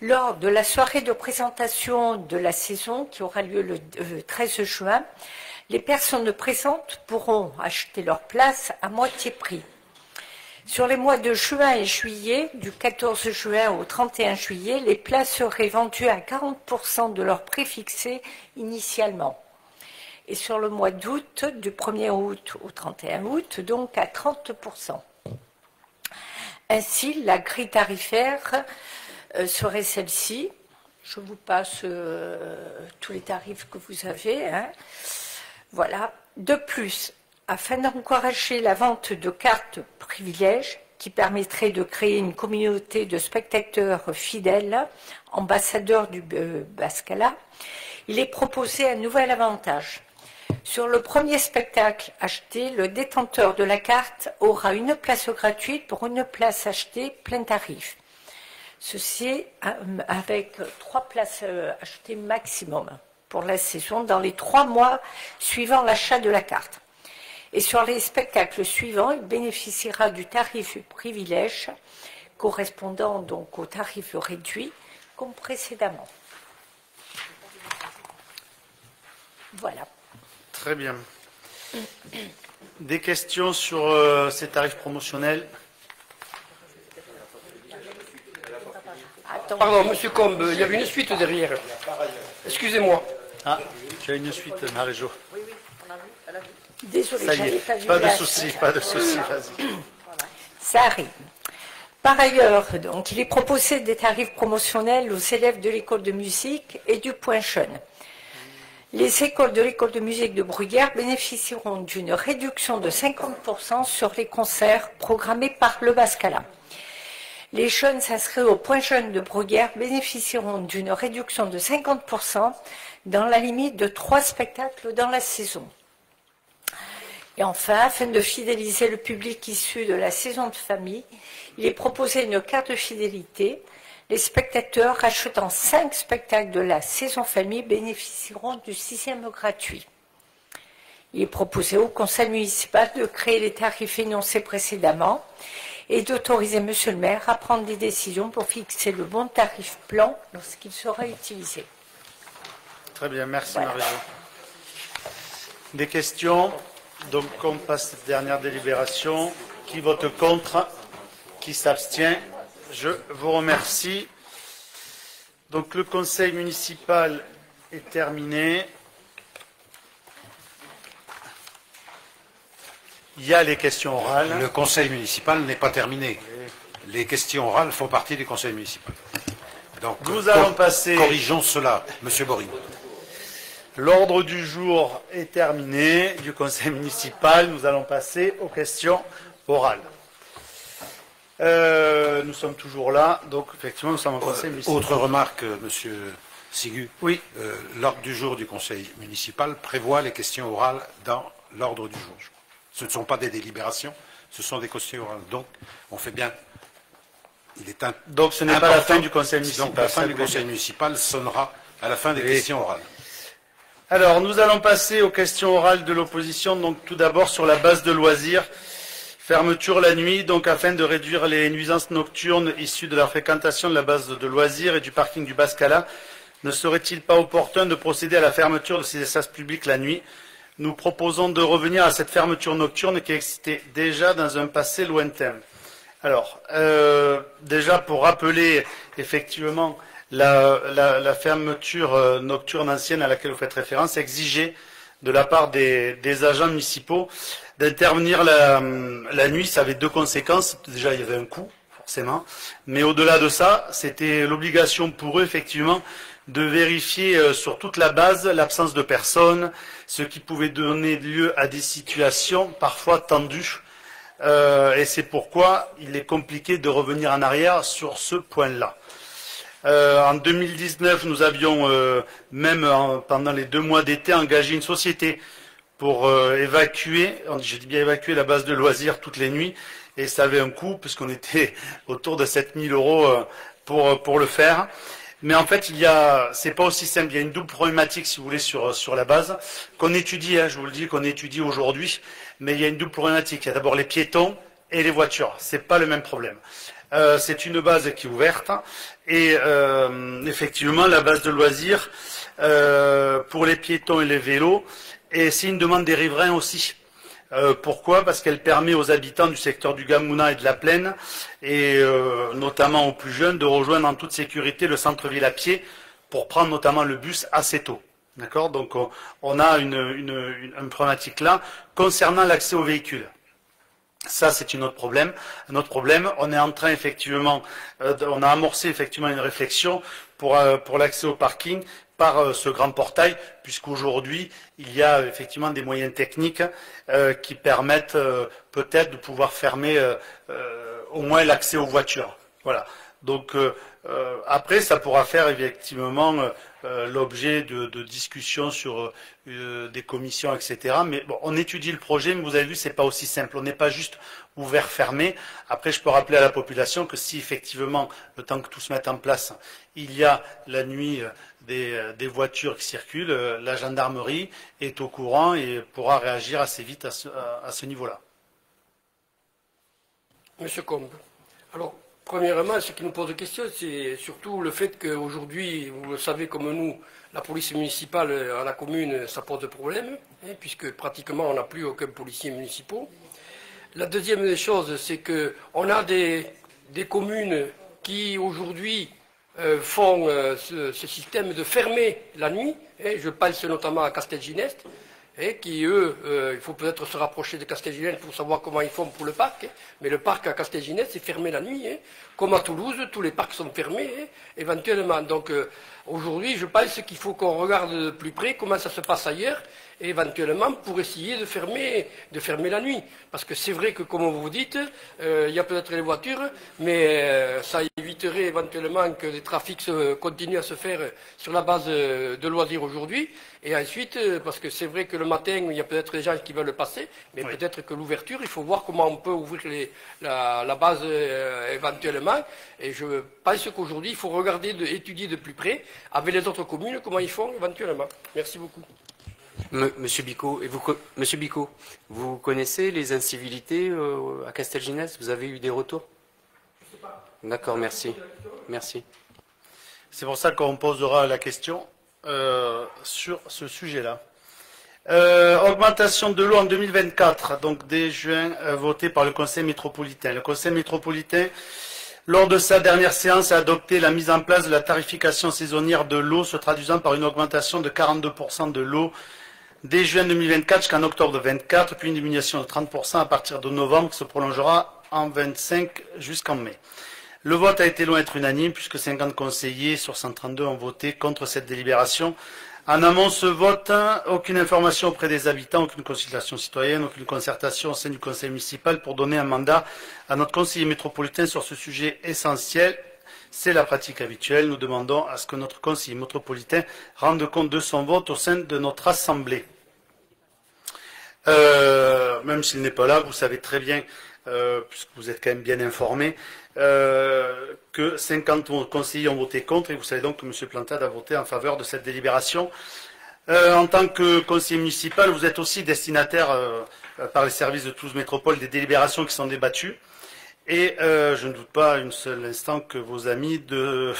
Lors de la soirée de présentation de la saison qui aura lieu le 13 juin, les personnes présentes pourront acheter leur place à moitié prix. Sur les mois de juin et juillet, du 14 juin au 31 juillet, les places seraient vendues à 40% de leur prix fixé initialement. Et sur le mois d'août, du 1er août au 31 août, donc à 30%. Ainsi, la grille tarifaire serait celle-ci. Je vous passe tous les tarifs que vous avez. Hein. Voilà. De plus, afin d'encourager la vente de cartes privilèges qui permettrait de créer une communauté de spectateurs fidèles, ambassadeurs du Bas-Calais, il est proposé un nouvel avantage. Sur le premier spectacle acheté, le détenteur de la carte aura une place gratuite pour une place achetée plein tarif. Ceci avec 3 places achetées maximum pour la saison dans les 3 mois suivant l'achat de la carte. Et sur les spectacles suivants, il bénéficiera du tarif privilège correspondant donc au tarif réduit comme précédemment. Voilà. Très bien. Des questions sur ces tarifs promotionnels? Pardon, monsieur Combe, il y avait une suite derrière. Excusez-moi. Ah, tu as une suite, Marie-Jo. Oui, on a vu, elle a vu. Désolée, ça y est, pas de souci, vas-y. Ça arrive. Par ailleurs, donc, il est proposé des tarifs promotionnels aux élèves de l'école de musique et du Point Jeune. Les écoles de l'école de musique de Bruguière bénéficieront d'une réduction de 50% sur les concerts programmés par le Bas-Calais. Les jeunes inscrits au Point Jeune de Bruguière bénéficieront d'une réduction de 50% dans la limite de 3 spectacles dans la saison. Et enfin, afin de fidéliser le public issu de la saison de famille, il est proposé une carte de fidélité. Les spectateurs achetant 5 spectacles de la saison famille bénéficieront du 6e gratuit. Il est proposé au conseil municipal de créer les tarifs énoncés précédemment et d'autoriser Monsieur le maire à prendre des décisions pour fixer le bon tarif plan lorsqu'il sera utilisé. Très bien, merci Voilà. Marie-Jo. Des questions? Donc on passe cette dernière délibération. Qui vote contre? Qui s'abstient? Je vous remercie. Donc le conseil municipal est terminé. Il y a les questions orales. Le conseil municipal n'est pas terminé. Les questions orales font partie du conseil municipal. Donc, Nous allons passer. Corrigeons cela, Monsieur Bory. L'ordre du jour est terminé du conseil municipal. Nous allons passer aux questions orales. Nous sommes toujours là, donc effectivement nous sommes au conseil municipal. Autre remarque, Monsieur Sigu. Oui. L'ordre du jour du conseil municipal prévoit les questions orales dans l'ordre du jour. Ce ne sont pas des délibérations, ce sont des questions orales. Donc, on fait bien. Donc, ce n'est pas la fin du conseil municipal. Donc, la fin du conseil municipal sonnera à la fin des questions orales. Alors, nous allons passer aux questions orales de l'opposition. Donc, tout d'abord, sur la base de loisirs, fermeture la nuit, donc afin de réduire les nuisances nocturnes issues de la fréquentation de la base de loisirs et du parking du Bascala, ne serait-il pas opportun de procéder à la fermeture de ces espaces publics la nuit? Nous proposons de revenir à cette fermeture nocturne qui existait déjà dans un passé lointain. Alors, déjà pour rappeler effectivement la fermeture nocturne ancienne à laquelle vous faites référence exigeait de la part des agents municipaux d'intervenir la nuit. Ça avait deux conséquences. Déjà, il y avait un coût, forcément. Mais au-delà de ça, c'était l'obligation pour eux, effectivement, de vérifier sur toute la base l'absence de personnes, ce qui pouvait donner lieu à des situations parfois tendues. Et c'est pourquoi il est compliqué de revenir en arrière sur ce point-là. En 2019, nous avions pendant les 2 mois d'été engagé une société pour évacuer, je dis bien évacuer la base de loisirs toutes les nuits, et ça avait un coût puisqu'on était autour de 7 000 € pour le faire. Mais en fait, c'est pas aussi simple. Il y a une double problématique, si vous voulez, sur la base qu'on étudie. Je vous le dis, qu'on étudie aujourd'hui. Mais il y a une double problématique. Il y a d'abord les piétons et les voitures. C'est pas le même problème. C'est une base qui est ouverte et effectivement, la base de loisirs pour les piétons et les vélos. Et c'est une demande des riverains aussi. Pourquoi? Parce qu'elle permet aux habitants du secteur du Gamouna et de la Plaine, et notamment aux plus jeunes, de rejoindre en toute sécurité le centre-ville à pied pour prendre notamment le bus assez tôt. D'accord? Donc on a une problématique là concernant l'accès aux véhicules. Ça, c'est un autre problème. Un autre problème, on est en train effectivement, on a amorcé effectivement une réflexion pour l'accès au parking par ce grand portail, puisqu'aujourd'hui, il y a effectivement des moyens techniques qui permettent peut-être de pouvoir fermer au moins l'accès aux voitures. Voilà. Donc après, ça pourra faire effectivement l'objet de discussions sur des commissions, etc. Mais bon, on étudie le projet, mais vous avez vu, c'est pas aussi simple. On n'est pas juste ouvert-fermé. Après, je peux rappeler à la population que si effectivement, le temps que tout se mette en place, il y a la nuit des voitures qui circulent, la gendarmerie est au courant et pourra réagir assez vite à ce niveau-là. Monsieur Combe, alors, premièrement, ce qui nous pose question, c'est surtout le fait qu'aujourd'hui, vous le savez comme nous, la police municipale à la commune, ça pose problème, puisque pratiquement on n'a plus aucun policier municipal. La deuxième des choses, c'est qu'on a des communes qui aujourd'hui font ce système de fermer la nuit. Je pense notamment à Castelginest, qui, eux, il faut peut-être se rapprocher de Castelginest pour savoir comment ils font pour le parc. Mais le parc à Castelginest, c'est fermé la nuit. Comme à Toulouse, tous les parcs sont fermés, éventuellement. Donc, aujourd'hui, je pense qu'il faut qu'on regarde de plus près comment ça se passe ailleurs, éventuellement, pour essayer de fermer la nuit. Parce que c'est vrai que, comme vous dites, il y a peut-être les voitures, mais ça éviterait éventuellement que les trafics continuent à se faire sur la base de loisirs aujourd'hui. Et ensuite, parce que c'est vrai que le matin, il y a peut-être des gens qui veulent passer, mais oui, peut-être que l'ouverture, il faut voir comment on peut ouvrir la base éventuellement. Et je pense qu'aujourd'hui, il faut regarder, étudier de plus près, avec les autres communes, comment ils font éventuellement. Merci beaucoup. Monsieur Bicot, Monsieur Bicot, vous connaissez les incivilités à Castelginest? Vous avez eu des retours? Je sais pas. D'accord, merci. Merci. C'est pour ça qu'on posera la question sur ce sujet-là. Augmentation de l'eau en 2024, donc dès juin, voté par le Conseil métropolitain. Le Conseil métropolitain, lors de sa dernière séance, a adopté la mise en place de la tarification saisonnière de l'eau, se traduisant par une augmentation de 42% de l'eau dès juin 2024 jusqu'en octobre 2024, puis une diminution de 30% à partir de novembre qui se prolongera en 25 jusqu'en mai. Le vote a été loin d'être unanime puisque 50 conseillers sur 132 ont voté contre cette délibération. En amont de ce vote, aucune information auprès des habitants, aucune consultation citoyenne, aucune concertation au sein du conseil municipal pour donner un mandat à notre conseiller métropolitain sur ce sujet essentiel. C'est la pratique habituelle. Nous demandons à ce que notre conseiller métropolitain rende compte de son vote au sein de notre assemblée. Même s'il n'est pas là, vous savez très bien, puisque vous êtes quand même bien informés, que 50 conseillers ont voté contre, et vous savez donc que M. Plantade a voté en faveur de cette délibération. En tant que conseiller municipal, vous êtes aussi destinataire par les services de Toulouse Métropole des délibérations qui sont débattues. Et je ne doute pas une seule instant que vos amis de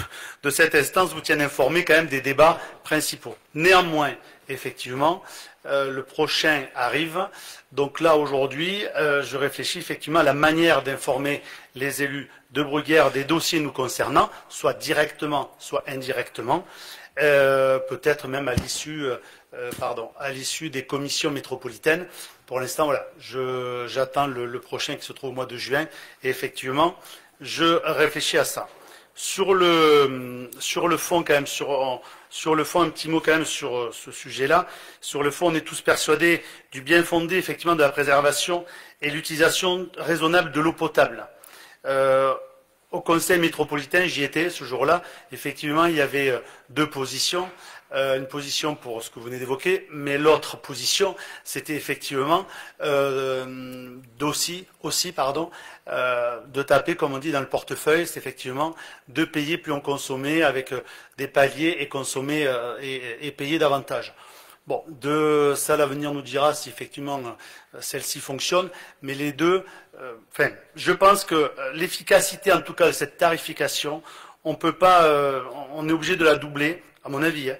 cette instance vous tiennent informés quand même des débats principaux. Néanmoins, effectivement, le prochain arrive. Donc là, aujourd'hui, je réfléchis effectivement à la manière d'informer les élus de Bruguière des dossiers nous concernant, soit directement, soit indirectement, peut-être même à l'issue des commissions métropolitaines. Pour l'instant, voilà, j'attends le prochain qui se trouve au mois de juin, et effectivement, je réfléchis à ça. Sur le fond, quand même, sur le fond, un petit mot quand même sur ce sujet-là. Sur le fond, on est tous persuadés du bien fondé, effectivement, de la préservation et l'utilisation raisonnable de l'eau potable. Au conseil métropolitain, j'y étais ce jour-là. Effectivement, il y avait deux positions. Une position pour ce que vous venez d'évoquer, mais l'autre position, c'était effectivement de taper, comme on dit, dans le portefeuille, c'est effectivement de payer plus on consommait avec des paliers et consommer et payer davantage. Bon, de ça, l'avenir nous dira si effectivement celle-ci fonctionne, mais les deux, je pense que l'efficacité, en tout cas, de cette tarification, on peut pas, on est obligé de la doubler, à mon avis,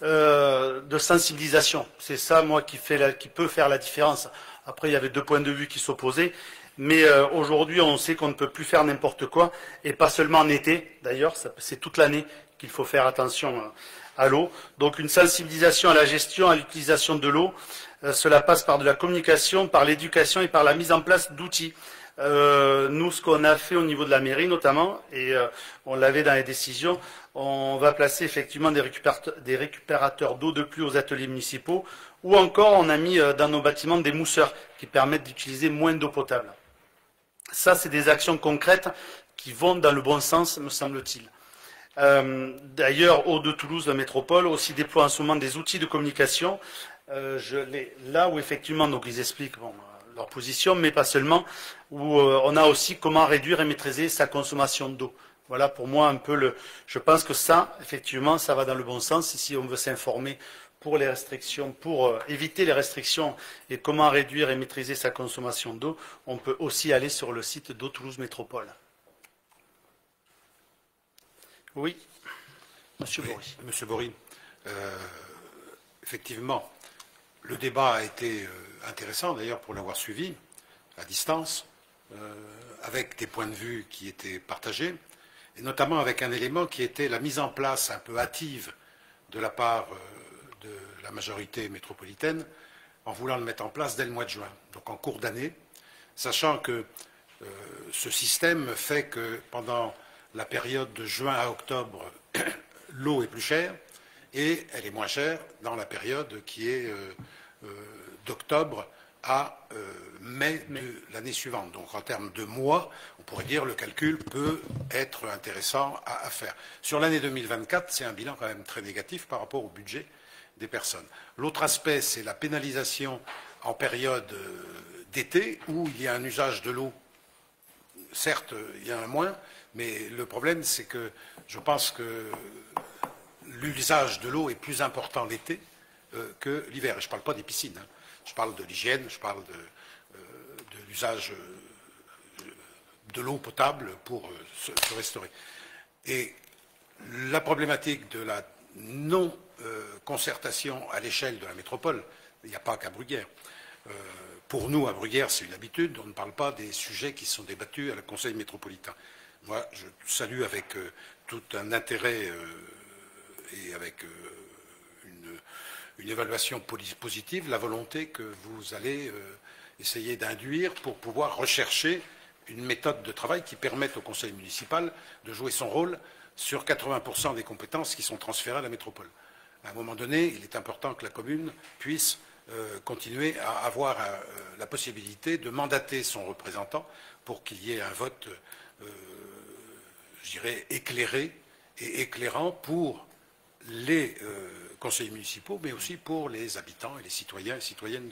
de sensibilisation. C'est ça, moi, qui peut faire la différence. Après, il y avait deux points de vue qui s'opposaient, mais aujourd'hui, on sait qu'on ne peut plus faire n'importe quoi, et pas seulement en été, d'ailleurs, c'est toute l'année qu'il faut faire attention à l'eau. Donc une sensibilisation à la gestion, à l'utilisation de l'eau, cela passe par de la communication, par l'éducation et par la mise en place d'outils. Nous, ce qu'on a fait au niveau de la mairie notamment, et on l'avait dans les décisions, on va placer effectivement des récupérateurs d'eau de pluie aux ateliers municipaux, ou encore on a mis dans nos bâtiments des mousseurs qui permettent d'utiliser moins d'eau potable. Ça, c'est des actions concrètes qui vont dans le bon sens, me semble-t-il. D'ailleurs, Hauts-de-Toulouse, la métropole, aussi déploie en ce moment des outils de communication. Là où effectivement, donc ils expliquent leur position, mais pas seulement, où on a aussi comment réduire et maîtriser sa consommation d'eau. Voilà pour moi un peu je pense que ça, effectivement, ça va dans le bon sens. Si on veut s'informer pour les restrictions, pour éviter les restrictions et comment réduire et maîtriser sa consommation d'eau, on peut aussi aller sur le site d'Eau-Toulouse Métropole. Oui, Monsieur Bory. Monsieur Bory, effectivement, le débat a été intéressant d'ailleurs pour l'avoir suivi à distance, avec des points de vue qui étaient partagés, et notamment avec un élément qui était la mise en place un peu hâtive de la part de la majorité métropolitaine, en voulant le mettre en place dès le mois de juin, donc en cours d'année, sachant que ce système fait que pendant la période de juin à octobre, l'eau est plus chère et elle est moins chère dans la période qui est d'octobre à mai de l'année suivante. Donc en termes de mois, on pourrait dire le calcul peut être intéressant à faire. Sur l'année 2024, c'est un bilan quand même très négatif par rapport au budget des personnes. L'autre aspect, c'est la pénalisation en période d'été où il y a un usage de l'eau. Certes, il y en a moins, mais le problème, c'est que je pense que l'usage de l'eau est plus important l'été que l'hiver. Et je ne parle pas des piscines, hein. Je parle de l'hygiène, je parle de l'usage de l'eau potable pour se restaurer. Et la problématique de la non-concertation à l'échelle de la métropole, il n'y a pas qu'à Bruguière. Pour nous, à Bruguière, c'est une habitude, on ne parle pas des sujets qui sont débattus à le Conseil métropolitain. Moi, je salue avec tout un intérêt et avec une évaluation positive la volonté que vous allez essayer d'induire pour pouvoir rechercher une méthode de travail qui permette au Conseil municipal de jouer son rôle sur 80% des compétences qui sont transférées à la métropole. À un moment donné, il est important que la commune puisse continuer à avoir la possibilité de mandater son représentant pour qu'il y ait un vote, je dirais, éclairé et éclairant pour les conseillers municipaux, mais aussi pour les habitants et les citoyens et citoyennes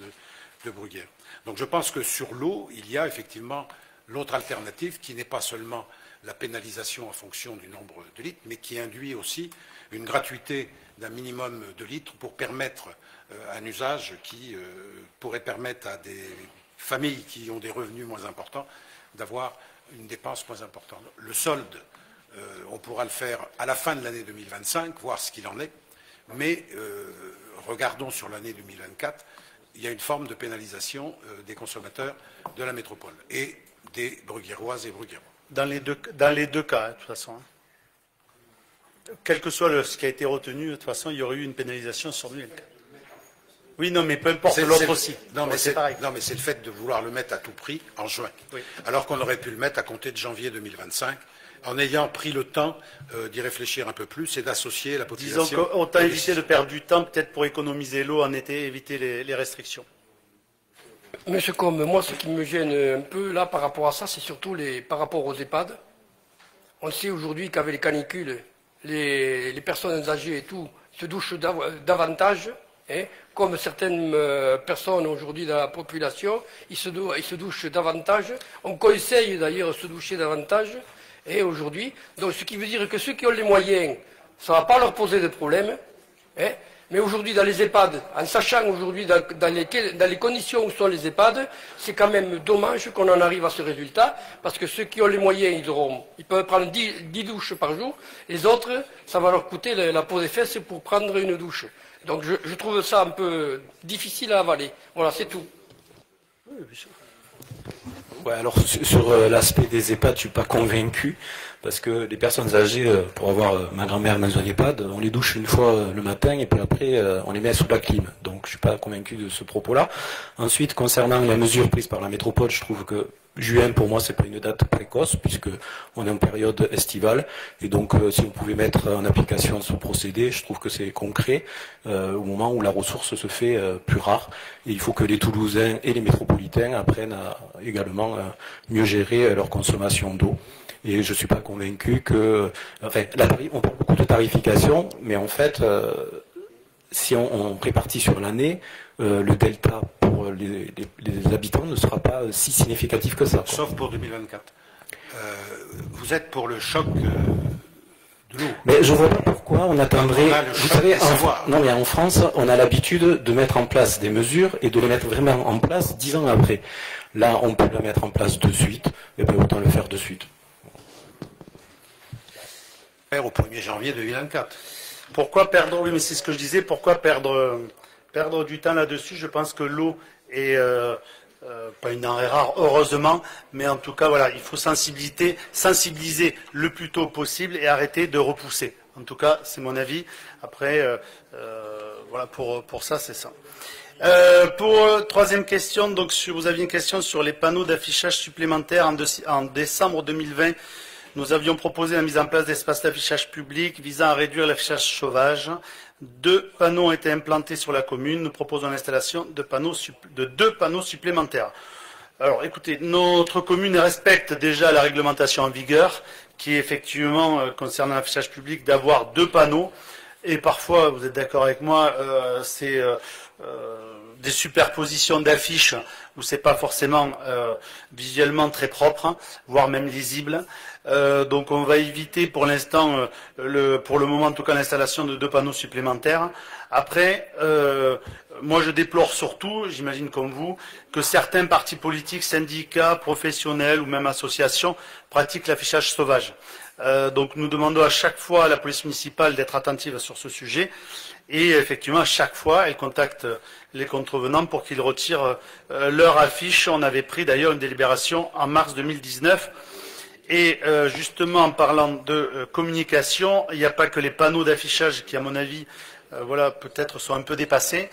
de Bruguière. Donc je pense que sur l'eau, il y a effectivement l'autre alternative qui n'est pas seulement la pénalisation en fonction du nombre de litres, mais qui induit aussi une gratuité d'un minimum de litres pour permettre un usage qui pourrait permettre à des familles qui ont des revenus moins importants d'avoir une dépense moins importante. Le solde, on pourra le faire à la fin de l'année 2025, voir ce qu'il en est, mais regardons sur l'année 2024, il y a une forme de pénalisation des consommateurs de la métropole et des Bruguiéroises et Bruguiérois. Dans les deux cas, hein, de toute façon. Quel que soit ce qui a été retenu, de toute façon, il y aurait eu une pénalisation sur 2024. Oui, non, mais peu importe l'autre aussi. Non, mais c'est le fait de vouloir le mettre à tout prix en juin, oui, alors qu'on aurait pu le mettre à compter de janvier 2025, en ayant pris le temps d'y réfléchir un peu plus et d'associer la population. Disons qu'autant éviter de perdre du temps, peut-être pour économiser l'eau en été, éviter les restrictions. Monsieur Combe, moi, ce qui me gêne un peu là par rapport à ça, c'est surtout par rapport aux EHPAD. On sait aujourd'hui qu'avec les canicules, les personnes âgées et tout se douchent davantage. Hein, comme certaines personnes aujourd'hui dans la population, ils se douchent davantage. On conseille d'ailleurs de se doucher davantage. Et aujourd'hui, donc ce qui veut dire que ceux qui ont les moyens, ça ne va pas leur poser de problème. Hein, mais aujourd'hui, dans les EHPAD, en sachant aujourd'hui dans les conditions où sont les EHPAD, c'est quand même dommage qu'on en arrive à ce résultat, parce que ceux qui ont les moyens, ils peuvent prendre 10 douches par jour. Les autres, ça va leur coûter la peau des fesses pour prendre une douche. Donc je trouve ça un peu difficile à avaler. Voilà, c'est tout. Oui, bien sûr. Ouais, alors sur l'aspect des EHPAD, je ne suis pas convaincu, parce que les personnes âgées, pour avoir ma grand-mère dans un EHPAD, on les douche une fois le matin et puis après on les met sous la clim. Donc je ne suis pas convaincu de ce propos-là. Ensuite, concernant les mesures prises par la métropole, je trouve que juin, pour moi, c'est pas une date précoce, puisque on est en période estivale. Et donc, si on pouvait mettre en application ce procédé, je trouve que c'est concret au moment où la ressource se fait plus rare. Et il faut que les Toulousains et les métropolitains apprennent à également mieux gérer leur consommation d'eau. Et je suis pas convaincu que... Enfin, on parle beaucoup de tarification, mais en fait, si on répartit sur l'année, le delta pour les habitants ne sera pas si significatif que ça, quoi. Sauf pour 2024. Vous êtes pour le choc de l'eau. Mais je ne vois pas pourquoi on attendrait... Vous savez, non, mais en France, on a l'habitude de mettre en place des mesures et de les mettre vraiment en place 10 ans après. Là, on peut le mettre en place de suite, et bien autant le faire de suite. Au 1er janvier 2024. Pourquoi perdre, oui, mais c'est ce que je disais, pourquoi perdre du temps là-dessus? Je pense que l'eau est pas une denrée rare, heureusement, mais en tout cas, voilà, il faut sensibiliser le plus tôt possible et arrêter de repousser. En tout cas, c'est mon avis. Après, voilà, pour ça, c'est ça. Pour troisième question, donc vous aviez une question sur les panneaux d'affichage supplémentaires en décembre 2020. Nous avions proposé la mise en place d'espaces d'affichage public visant à réduire l'affichage sauvage. 2 panneaux ont été implantés sur la commune. Nous proposons l'installation de 2 panneaux supplémentaires. Alors écoutez, notre commune respecte déjà la réglementation en vigueur, qui est effectivement, concernant l'affichage public, d'avoir 2 panneaux. et parfois, vous êtes d'accord avec moi, c'est des superpositions d'affiches où c'est pas forcément visuellement très propre, hein, voire même lisible. Donc on va éviter pour l'instant, pour le moment en tout cas, l'installation de 2 panneaux supplémentaires. Après, moi je déplore surtout, j'imagine comme vous, que certains partis politiques, syndicats, professionnels ou même associations pratiquent l'affichage sauvage. Donc nous demandons à chaque fois à la police municipale d'être attentive sur ce sujet et effectivement à chaque fois elle contacte les contrevenants pour qu'ils retirent leur affiche. On avait pris d'ailleurs une délibération en mars 2019 et justement en parlant de communication, il n'y a pas que les panneaux d'affichage qui à mon avis voilà, peut-être sont un peu dépassés,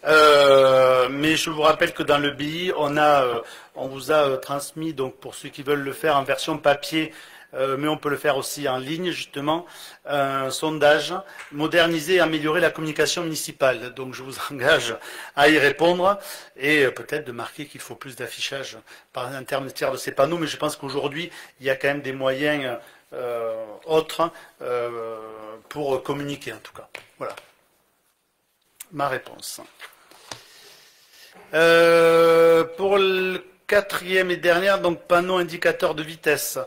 mais je vous rappelle que dans le BI, on vous a transmis, donc pour ceux qui veulent le faire en version papier, mais on peut le faire aussi en ligne, justement, un sondage, moderniser et améliorer la communication municipale. Donc je vous engage à y répondre et peut-être de marquer qu'il faut plus d'affichage par l'intermédiaire de ces panneaux, mais je pense qu'aujourd'hui, il y a quand même des moyens autres pour communiquer, en tout cas. Voilà ma réponse. Pour le 4e et dernière, donc panneau indicateur de vitesse.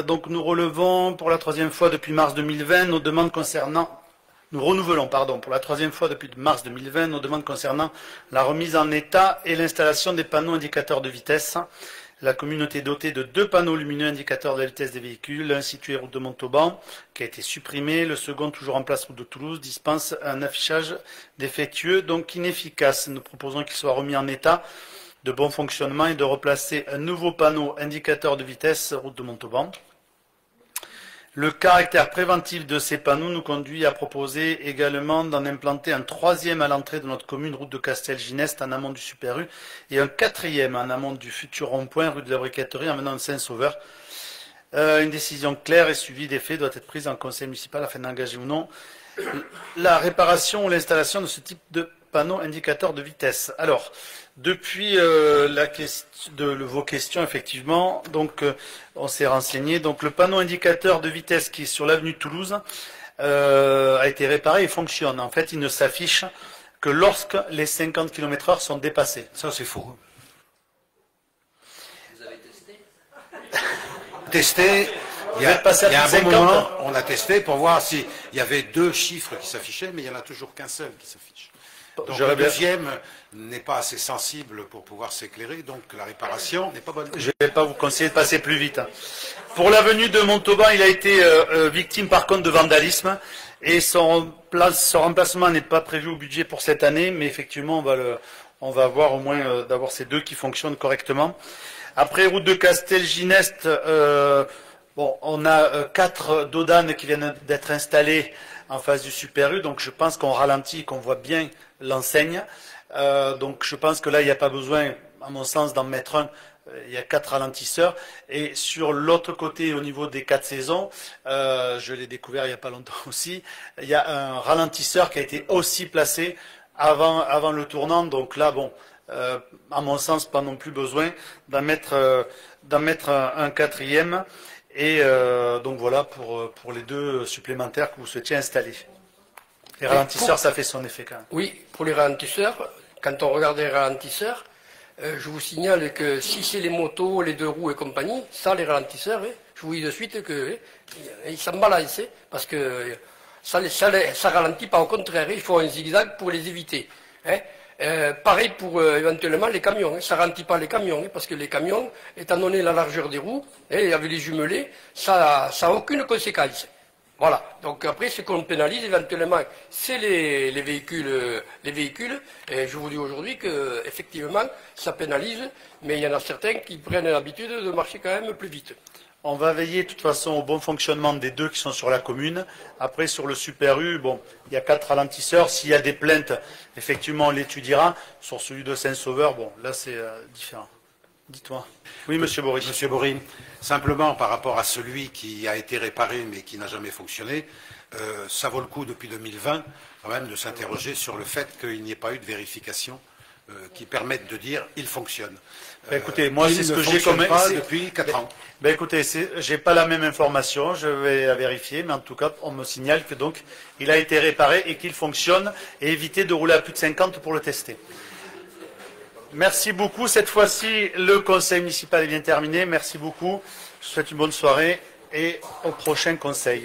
Donc nous relevons pour la 3e fois depuis mars 2020 nos demandes concernant, nous renouvelons pour la 3e fois depuis mars 2020 nos demandes concernant la remise en état et l'installation des panneaux indicateurs de vitesse. La communauté est dotée de 2 panneaux lumineux indicateurs de la vitesse des véhicules, l'un situé route de Montauban, qui a été supprimé, le second toujours en place route de Toulouse, dispense un affichage défectueux, donc inefficace. Nous proposons qu'il soit remis en état de bon fonctionnement et de replacer un nouveau panneau indicateur de vitesse route de Montauban. Le caractère préventif de ces panneaux nous conduit à proposer également d'en implanter un 3e à l'entrée de notre commune, route de Castelginest, en amont du Super U, et un 4e en amont du futur rond-point, rue de la Briqueterie, en menant de Saint-Sauveur. Une décision claire et suivie des faits doit être prise en conseil municipal afin d'engager ou non la réparation ou l'installation de ce type de panneaux indicateurs de vitesse. Alors, depuis vos questions, effectivement, donc on s'est renseigné. Donc le panneau indicateur de vitesse qui est sur l'avenue Toulouse a été réparé et fonctionne. En fait, il ne s'affiche que lorsque les 50 km/h sont dépassés. Ça, c'est faux. Vous avez testé? Testé. Il y a un bon moment, on a testé pour voir s'il y avait 2 chiffres qui s'affichaient, mais il n'y en a toujours qu'un seul qui s'affiche. Donc le deuxième n'est pas assez sensible pour pouvoir s'éclairer, donc la réparation n'est pas bonne. Je ne vais pas vous conseiller de passer plus vite. Pour l'avenue de Montauban, il a été victime par contre de vandalisme et son remplacement n'est pas prévu au budget pour cette année, mais effectivement on va avoir au moins d'avoir ces 2 qui fonctionnent correctement. Après, route de Castelginest, on a 4 dodanes qui viennent d'être installées en face du Super U, donc je pense qu'on ralentit, qu'on voit bien l'enseigne. Donc je pense que là, il n'y a pas besoin, à mon sens, d'en mettre un. Il y a 4 ralentisseurs. Et sur l'autre côté, au niveau des 4 saisons, je l'ai découvert il n'y a pas longtemps aussi, il y a un ralentisseur qui a été aussi placé avant le tournant. Donc là, à mon sens, pas non plus besoin d'en mettre un 4e. Et donc voilà pour les 2 supplémentaires que vous souhaitiez installer. Les ralentisseurs, ça fait son effet quand même. Oui, pour les ralentisseurs, quand on regarde les ralentisseurs, je vous signale que si c'est les motos, les 2 roues et compagnie, ça, les ralentisseurs, je vous dis de suite qu'ils s'en balancent, parce que ça ralentit pas, au contraire, il faut un zigzag pour les éviter. Pareil pour éventuellement les camions, ça ne ralentit pas les camions, parce que les camions, étant donné la largeur des roues, avec les jumelés, ça n'a aucune conséquence. Voilà, donc après ce qu'on pénalise éventuellement, c'est les véhicules, et je vous dis aujourd'hui qu'effectivement ça pénalise, mais il y en a certains qui prennent l'habitude de marcher quand même plus vite. On va veiller de toute façon au bon fonctionnement des 2 qui sont sur la commune. Après, sur le Super U, il y a 4 ralentisseurs. S'il y a des plaintes, effectivement, on l'étudiera. Sur celui de Saint-Sauveur, là, c'est différent. Dites-moi. Oui, monsieur Bory. Monsieur Bory, simplement par rapport à celui qui a été réparé mais qui n'a jamais fonctionné, ça vaut le coup depuis 2020 quand même de s'interroger sur le fait qu'il n'y ait pas eu de vérification qui permettent de dire il fonctionne. Écoutez, moi, c'est ce que j'ai comme depuis 4 ans. Écoutez, j'ai pas la même information, je vais la vérifier, mais en tout cas, on me signale que donc il a été réparé et qu'il fonctionne, et éviter de rouler à plus de 50 pour le tester. Merci beaucoup. Cette fois-ci, le conseil municipal est bien terminé. Merci beaucoup. Je vous souhaite une bonne soirée et au prochain conseil.